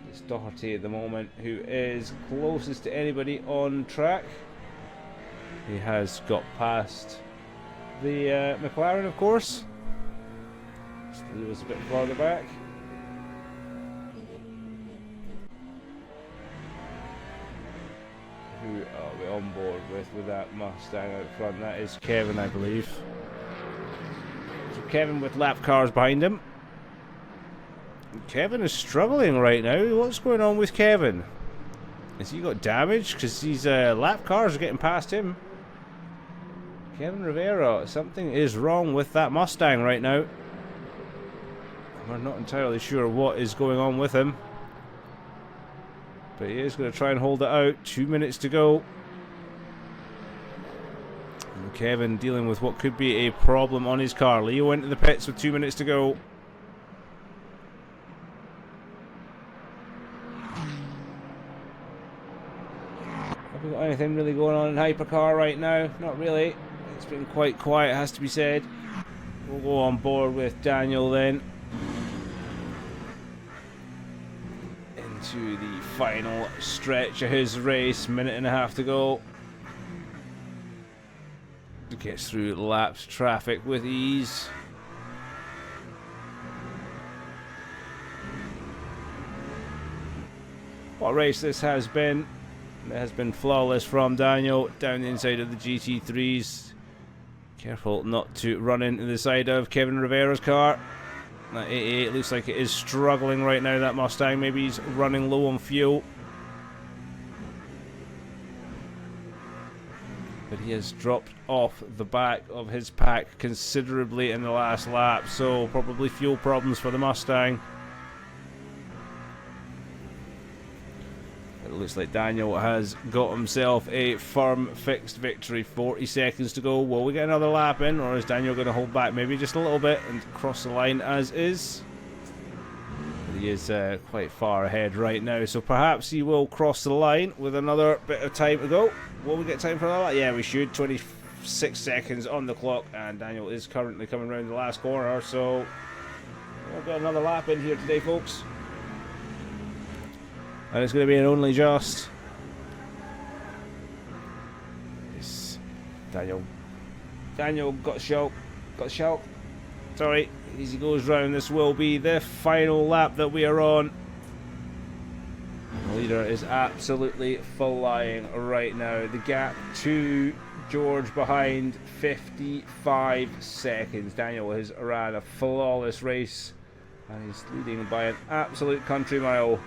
It's Doherty at the moment who is closest to anybody on track. He has got past the McLaren, of course. Still was a bit farther back. Who are we on board with that Mustang out front? That is Kevin, I believe. So Kevin with lap cars behind him. Kevin is struggling right now. What's going on with Kevin? Has he got damage? Because these lap cars are getting past him. Kevin Rivera, something is wrong with that Mustang right now. We're not entirely sure what is going on with him. But he is going to try and hold it out. 2 minutes to go. And Kevin dealing with what could be a problem on his car. Leo into the pits with 2 minutes to go. Have we got anything really going on in hypercar right now? Not really. It's been quite quiet, it has to be said. We'll go on board with Daniel then. To the final stretch of his race, minute and a half to go. Gets through laps traffic with ease. What a race this has been. It has been flawless from Daniel down the inside of the GT3s. Careful not to run into the side of Kevin Rivera's car. That 88 looks like it is struggling right now, that Mustang. Maybe he's running low on fuel. But he has dropped off the back of his pack considerably in the last lap, so probably fuel problems for the Mustang. It looks like Daniel has got himself a firm fixed victory. 40 seconds to go. Will we get another lap in, or is Daniel going to hold back maybe just a little bit and cross the line as is? He is quite far ahead right now, so perhaps he will cross the line with another bit of time to go. Will we get time for another lap? Yeah, we should. 26 seconds on the clock, and Daniel is currently coming around the last corner, so we'll get another lap in here today, folks. And it's going to be an only just. Yes. Daniel got shot. Sorry. As he goes round, this will be the final lap that we are on. The leader is absolutely flying right now. The gap to George behind, 55 seconds. Daniel has ran a flawless race, and he's leading by an absolute country mile.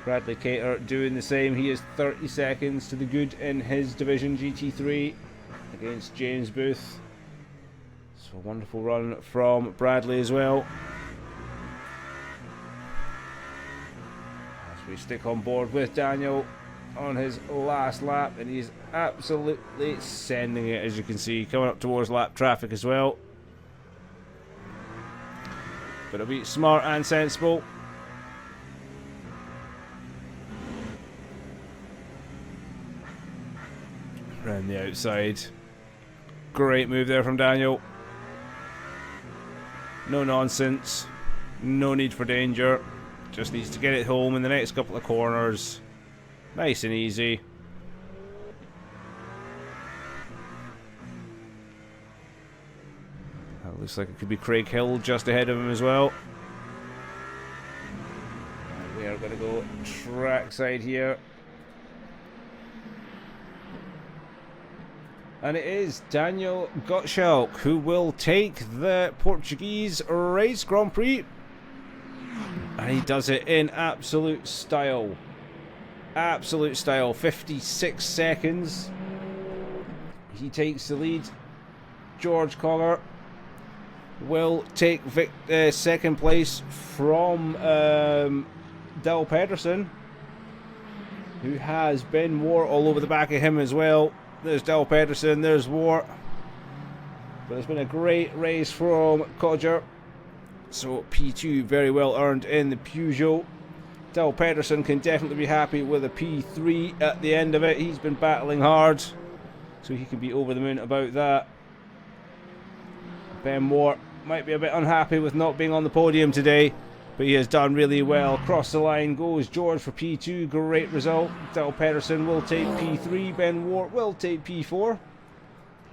Bradley Cater doing the same. He is 30 seconds to the good in his division GT3 against James Booth. So a wonderful run from Bradley as well. As we stick on board with Daniel. on his last lap, and he's absolutely sending it, as you can see, coming up towards lap traffic as well. But it'll be smart and sensible. Around the outside. Great move there from Daniel. No nonsense. No need for danger. Just needs to get it home in the next couple of corners. Nice and easy. That looks like it could be Craig Hill just ahead of him as well. And we are going to go trackside here. And it is Daniel Gottschalk who will take the Portuguese Race Grand Prix. And he does it in absolute style. Absolute style. 56 seconds. He takes the lead. George Collar will take second place from Del Pedersen, who has Ben War all over the back of him as well. There's Del Pedersen, there's War. But it's been a great race from Codger. So P2 very well earned in the Peugeot. Del Pedersen can definitely be happy with a P3 at the end of it. He's been battling hard, so he can be over the moon about that. Ben Moore might be a bit unhappy with not being on the podium today, but he has done really well. Across the line goes George for P2. Great result. Del Pedersen will take P3. Ben Ward will take P4.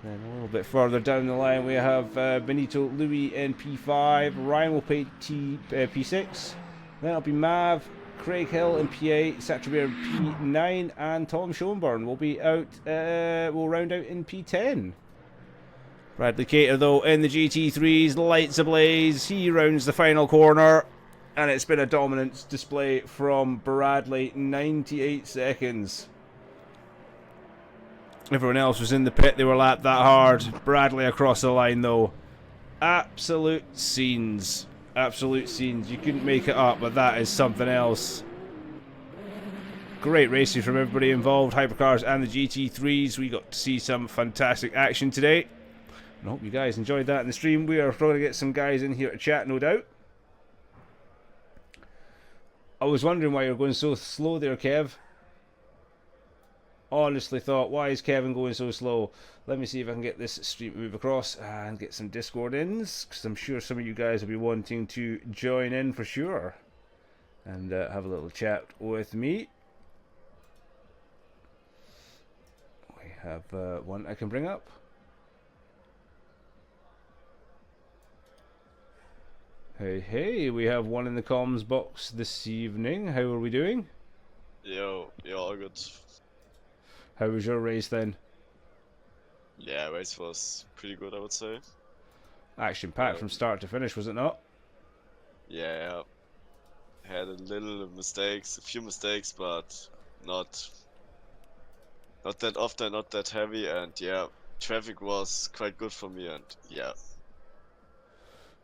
And a little bit further down the line we have Benito Louis in P5. Ryan will take P6. Then it'll be Mav, Craig Hill in P8, Satrabir in P9, and Tom Schoenborn will be out. Will round out in P10. Bradley Cater though in the GT3s, lights ablaze. He rounds the final corner. And it's been a dominance display from Bradley, 98 seconds. Everyone else was in the pit, they were lapped that hard. Bradley across the line though. Absolute scenes. Absolute scenes. You couldn't make it up, but that is something else. Great racing from everybody involved, Hypercars and the GT3s. We got to see some fantastic action today. I hope you guys enjoyed that in the stream. We are going to get some guys in here to chat, no doubt. I was wondering why you're going so slow there, Kev. Honestly thought, why is Kevin going so slow? Let me see if I can get this stream move across and get some Discord ins, because I'm sure some of you guys will be wanting to join in for sure and have a little chat with me. We have one I can bring up. Hey, we have one in the comms box this evening. How are we doing? Yo, all good. How was your race then? Yeah, race was pretty good, I would say. Action packed from start to finish, was it not? Yeah, had a few mistakes, but not that often, not that heavy, and yeah, traffic was quite good for me, and yeah.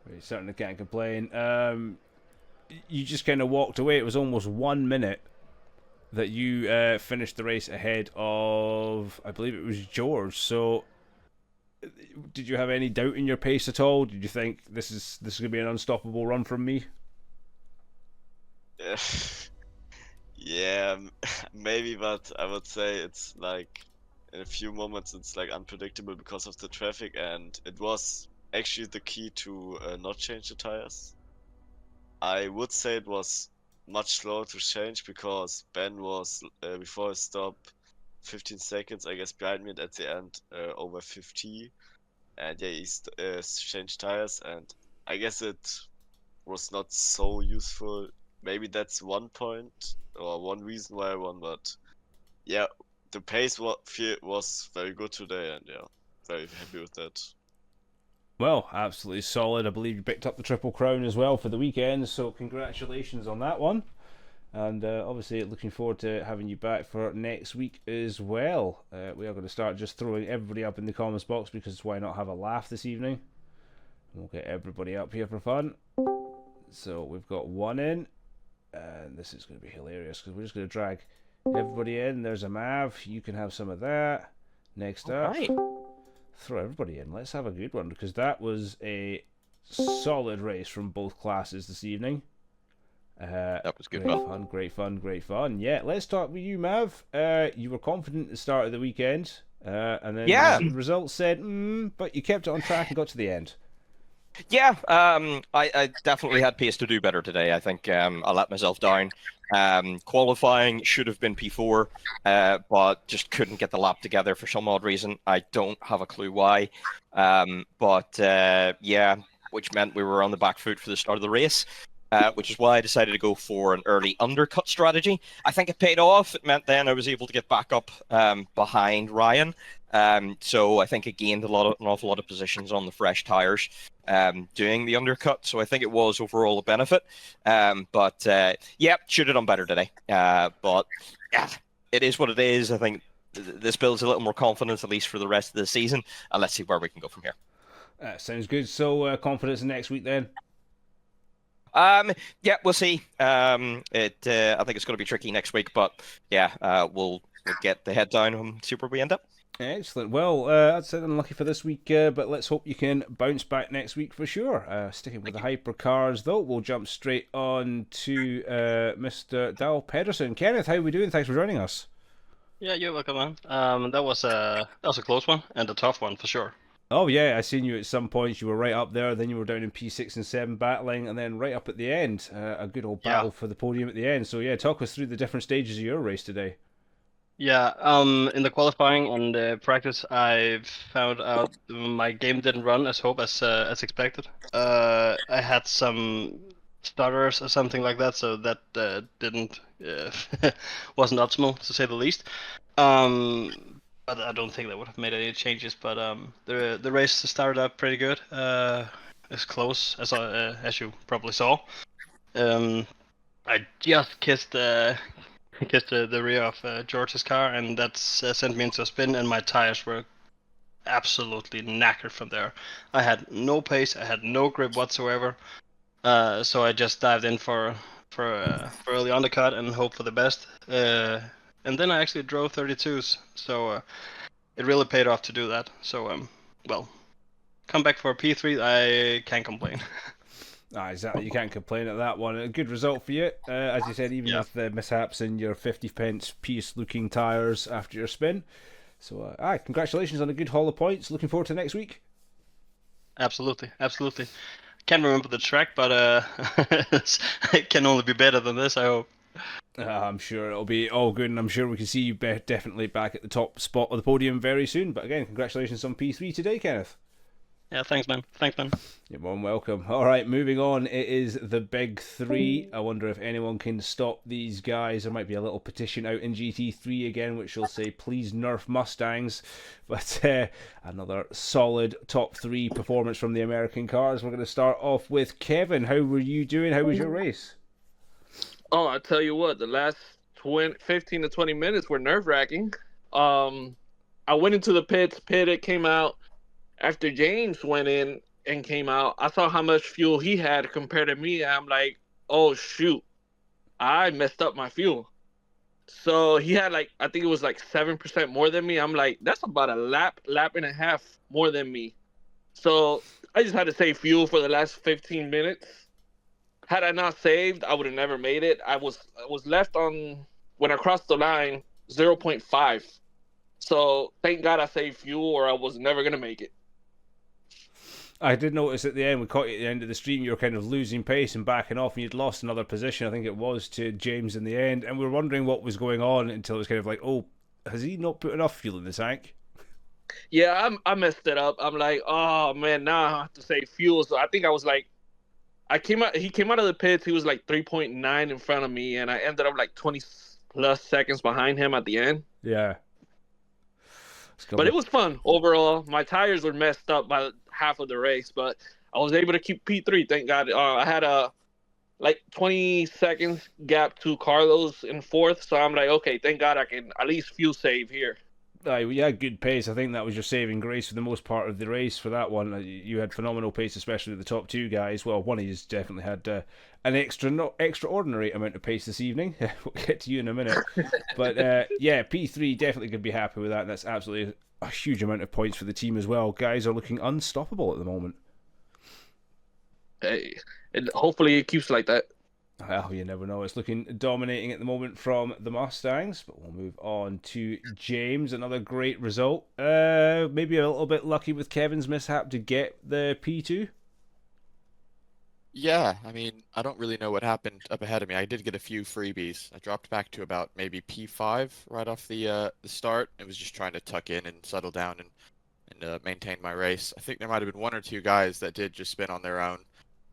We certainly can't complain. You just kind of walked away. It was almost 1 minute that you finished the race ahead of, I believe it was George. So, did you have any doubt in your pace at all? Did you think this is going to be an unstoppable run from me? Yeah, maybe, but I would say it's like in a few moments it's like unpredictable because of the traffic, and it was actually the key to not change the tires. I would say it was much slower to change because Ben was before his stop 15 seconds I guess behind me, and at the end over 50, and yeah, he changed tires, and I guess it was not so useful. Maybe that's one point or one reason why I won, but yeah, the pace was very good today, and yeah, very happy with that. Well, absolutely solid. I believe you picked up the Triple Crown as well for the weekend, so congratulations on that one. And obviously looking forward to having you back for next week as well. We are going to start just throwing everybody up in the comments box, because why not have a laugh this evening? We'll get everybody up here for fun. So we've got one in, and this is going to be hilarious because we're just going to drag Everybody in. There's a Mav. You can have some of that. Next up. Right. Throw everybody in. Let's have a good one, because that was a solid race from both classes this evening. That was good fun. Great fun. Yeah, let's start with you, Mav. You were confident at the start of the weekend, and then the results said, but you kept it on track and got to the end. Yeah, I definitely had pace to do better today. I think I let myself down. Qualifying should have been P4, but just couldn't get the lap together for some odd reason. I don't have a clue why. Yeah, which meant we were on the back foot for the start of the race. Which is why I decided to go for an early undercut strategy. I think it paid off. It meant then I was able to get back up behind Ryan. So I think I gained an awful lot of positions on the fresh tires doing the undercut. So I think it was overall a benefit. Yeah, should have done better today. But yeah, it is what it is. I think this builds a little more confidence, at least for the rest of the season. And let's see where we can go from here. Sounds good. So confidence in next week then? Yeah, we'll see. I think it's going to be tricky next week, but yeah, we'll get the head down and see where we end up. Excellent. Well, that's it. Unlucky for this week, but let's hope you can bounce back next week for sure. Sticking with the hypercars, though, we'll jump straight on to Mr. Dal Pedersen. Kenneth, how are we doing? Thanks for joining us. Yeah, you're welcome, man. That was a close one and a tough one for sure. Oh yeah, I seen you at some points. You were right up there, then you were down in P6 and 7 battling, and then right up at the end, a good old battle for the podium at the end. So yeah, talk us through the different stages of your race today. Yeah, in the qualifying and the practice, I found out my game didn't run as expected. I had some stutters or something like that, so that didn't wasn't optimal to say the least. But I don't think that would have made any changes. But the race started up pretty good, as close as you probably saw. I just kissed the rear of George's car, and that sent me into a spin, and my tires were absolutely knackered from there. I had no pace, I had no grip whatsoever. So I just dived in for early undercut and hope for the best. And then I actually drove 32s, so it really paid off to do that. So, well, come back for a P3, I can't complain. Exactly, you can't complain at that one. A good result for you, as you said, even with the mishaps in your 50 pence piece-looking tyres after your spin. So, congratulations on a good haul of points. Looking forward to next week. Absolutely. Can't remember the track, but it can only be better than this, I hope. I'm sure it'll be all good, and I'm sure we can see you definitely back at the top spot of the podium very soon. But again, congratulations on P3 today, Kenneth. Yeah, thanks, man. You're more than welcome. All right, moving on. It is the big three. I wonder if anyone can stop these guys. There might be a little petition out in GT3 again, which will say, please nerf Mustangs. But another solid top three performance from the American cars. We're going to start off with Kevin. How were you doing? How was your race? Oh, I tell you what, the last 15 to 20 minutes were nerve-wracking. I went into the it came out after James went in and came out. I saw how much fuel he had compared to me. I'm like, oh, shoot, I messed up my fuel. So he had I think it was 7% more than me. I'm like, that's about a lap and a half more than me. So I just had to save fuel for the last 15 minutes. Had I not saved, I would have never made it. I was left on, when I crossed the line, 0.5. So thank God I saved fuel, or I was never going to make it. I did notice at the end, we caught you at the end of the stream, you were kind of losing pace and backing off, and you'd lost another position, I think it was, to James in the end, and we were wondering what was going on until it was kind of like, oh, has he not put enough fuel in the tank? Yeah, I messed it up. I'm like, oh man, now I have to save fuel. So I think I was he came out of the pits, he was 3.9 in front of me, and I ended up 20 plus seconds behind him at the end. Yeah. But it was fun overall. My tires were messed up by half of the race, but I was able to keep P3, thank God. I had a 20 seconds gap to Carlos in fourth, so I'm like, okay, thank God I can at least fuel save here. You had good pace. I think that was your saving grace for the most part of the race for that one. You had phenomenal pace, especially with the top two guys. Well, one of you definitely had an extraordinary amount of pace this evening. We'll get to you in a minute. But yeah, P3 definitely could be happy with that. And that's absolutely a huge amount of points for the team as well. Guys are looking unstoppable at the moment. Hey, and hopefully it keeps like that. Well, you never know. It's looking dominating at the moment from the Mustangs, but we'll move on to James. Another great result. Maybe a little bit lucky with Kevin's mishap to get the P2. Yeah, I mean, I don't really know what happened up ahead of me. I did get a few freebies. I dropped back to about maybe P5 right off the start. It was just trying to tuck in and settle down and maintain my race. I think there might have been one or two guys that did just spin on their own.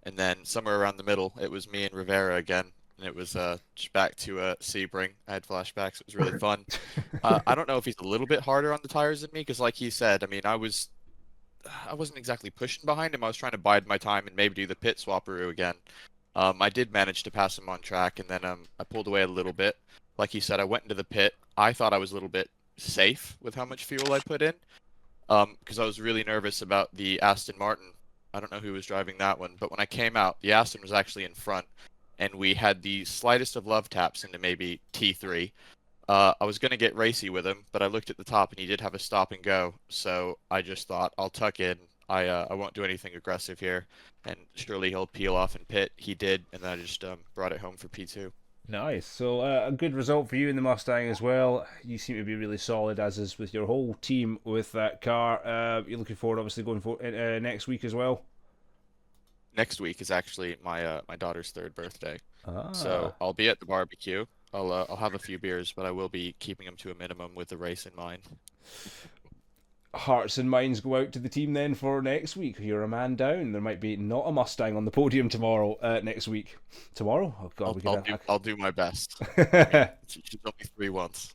And then somewhere around the middle, it was me and Rivera again, and it was just back to Sebring. I had flashbacks. It was really fun. I don't know if he's a little bit harder on the tires than me, because like he said, I mean, I wasn't exactly pushing behind him. I was trying to bide my time and maybe do the pit swapperoo again. I did manage to pass him on track, and then I pulled away a little bit. Like he said, I went into the pit. I thought I was a little bit safe with how much fuel I put in, because I was really nervous about the Aston Martin. I don't know who was driving that one, but when I came out, the Aston was actually in front, and we had the slightest of love taps into maybe T3. I was going to get racy with him, but I looked at the top, and he did have a stop and go, so I just thought, I'll tuck in. I won't do anything aggressive here, and surely he'll peel off and pit. He did, and then I just brought it home for P2. Nice. So a good result for you in the Mustang as well. You seem to be really solid, as is with your whole team with that car. You're looking forward, obviously, going for next week as well. Next week is actually my daughter's 3rd birthday, Ah. so I'll be at the barbecue. I'll have a few beers, but I will be keeping them to a minimum with the race in mind. Hearts and minds go out to the team then for next week. You're a man down. There might be not a Mustang on the podium tomorrow. Next week. Tomorrow? Oh God, I'll do my best. I mean, she's only 3 once,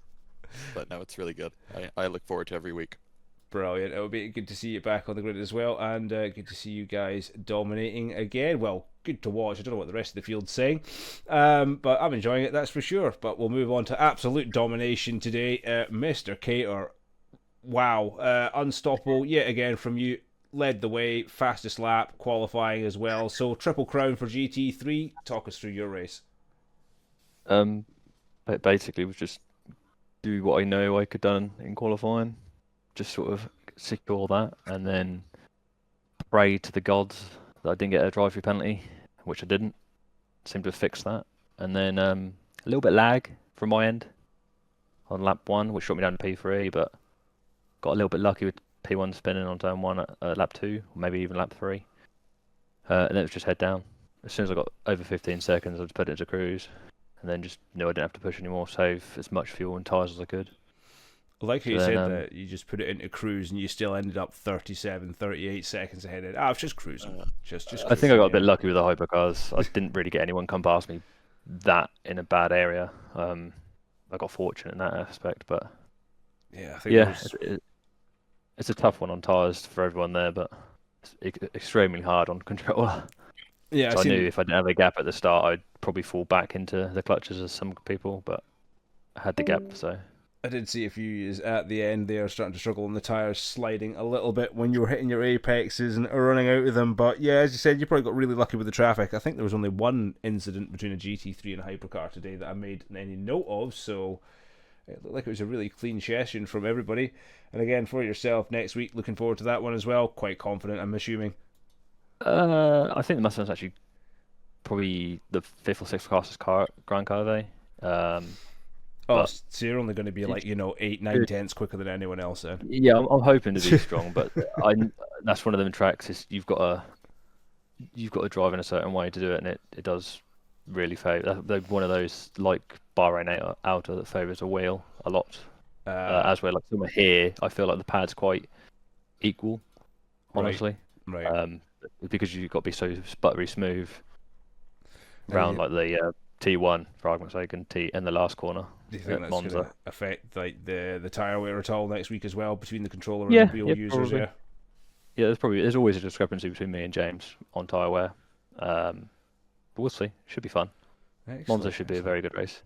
but no, it's really good. I look forward to every week. Brilliant. It'll be good to see you back on the grid as well, and good to see you guys dominating again. Well, good to watch. I don't know what the rest of the field's saying, but I'm enjoying it, that's for sure. But we'll move on to absolute domination today. Mr. Cater, wow, unstoppable yet again from you. Led the way, fastest lap, qualifying as well. So triple crown for GT3. Talk us through your race. It basically was just do what I know I could done in qualifying. Just sort of secure that, and then pray to the gods that I didn't get a drive-through penalty, which I didn't. Seemed to have fixed that. And then a little bit lag from my end on lap 1, which shot me down to P3, but got a little bit lucky with P1 spinning on turn 1 at lap 2, or maybe even lap 3. And then it was just head down. As soon as I got over 15 seconds, I just put it into cruise, and then just knew I didn't have to push anymore, save as much fuel and tyres as I could. I like how you said that you just put it into cruise and you still ended up 37, 38 seconds ahead. I was just cruising. Just I think I got a bit lucky with the hypercars. I didn't really get anyone come past me that in a bad area. I got fortunate in that aspect, but yeah, I think it's a tough one on tyres for everyone there, but it's extremely hard on controller. Yeah, so I knew if I didn't have a gap at the start, I'd probably fall back into the clutches as some people, but I had the gap, so. I did see a few years at the end there starting to struggle on the tyres, sliding a little bit when you were hitting your apexes and running out of them. But yeah, as you said, you probably got really lucky with the traffic. I think there was only one incident between a GT3 and a hypercar today that I made any note of, so it looked like it was a really clean session from everybody. And again, for yourself, next week, looking forward to that one as well. Quite confident, I'm assuming. I think the Mustang's actually probably the 5th or 6th fastest car, Grand GOVEE. So you're only going to be like, 8, 9 tenths quicker than anyone else then. Yeah, I'm hoping to be strong, but that's one of them tracks is you've got to drive in a certain way to do it, and it does really favour. They're one of those like Bahrain Auto that favours a wheel a lot. As we're like somewhere here, I feel like the pad's quite equal, honestly. Right. Because you've got to be so buttery smooth around like the T1 for argument's sake and the last corner. Do you think that's going to affect like the tyre wear at all next week as well between the controller and the wheel users? Probably. Yeah, there's always a discrepancy between me and James on tyre wear, but we'll see. Should be fun. Excellent, Monza should be a very good race.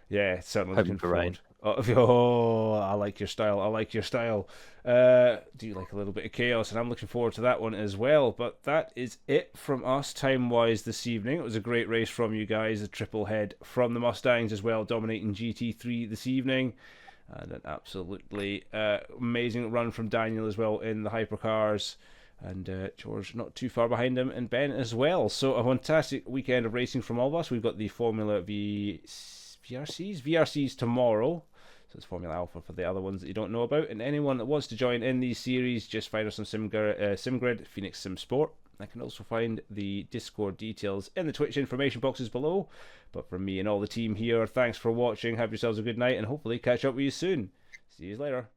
Yeah, certainly hoping looking for forward. rain. Oh, I like your style. I like your style. Do you like a little bit of chaos? And I'm looking forward to that one as well. But that is it from us time-wise this evening. It was a great race from you guys. A triple head from the Mustangs as well, dominating GT3 this evening. And an absolutely amazing run from Daniel as well in the hypercars. And George not too far behind him, and Ben as well. So a fantastic weekend of racing from all of us. We've got the Formula VRCs tomorrow. So it's Formula Alpha for the other ones that you don't know about. And anyone that wants to join in these series, just find us on SimGrid, Phoenix Sim Sport. I can also find the Discord details in the Twitch information boxes below. But from me and all the team here, thanks for watching. Have yourselves a good night, and hopefully catch up with you soon. See you later.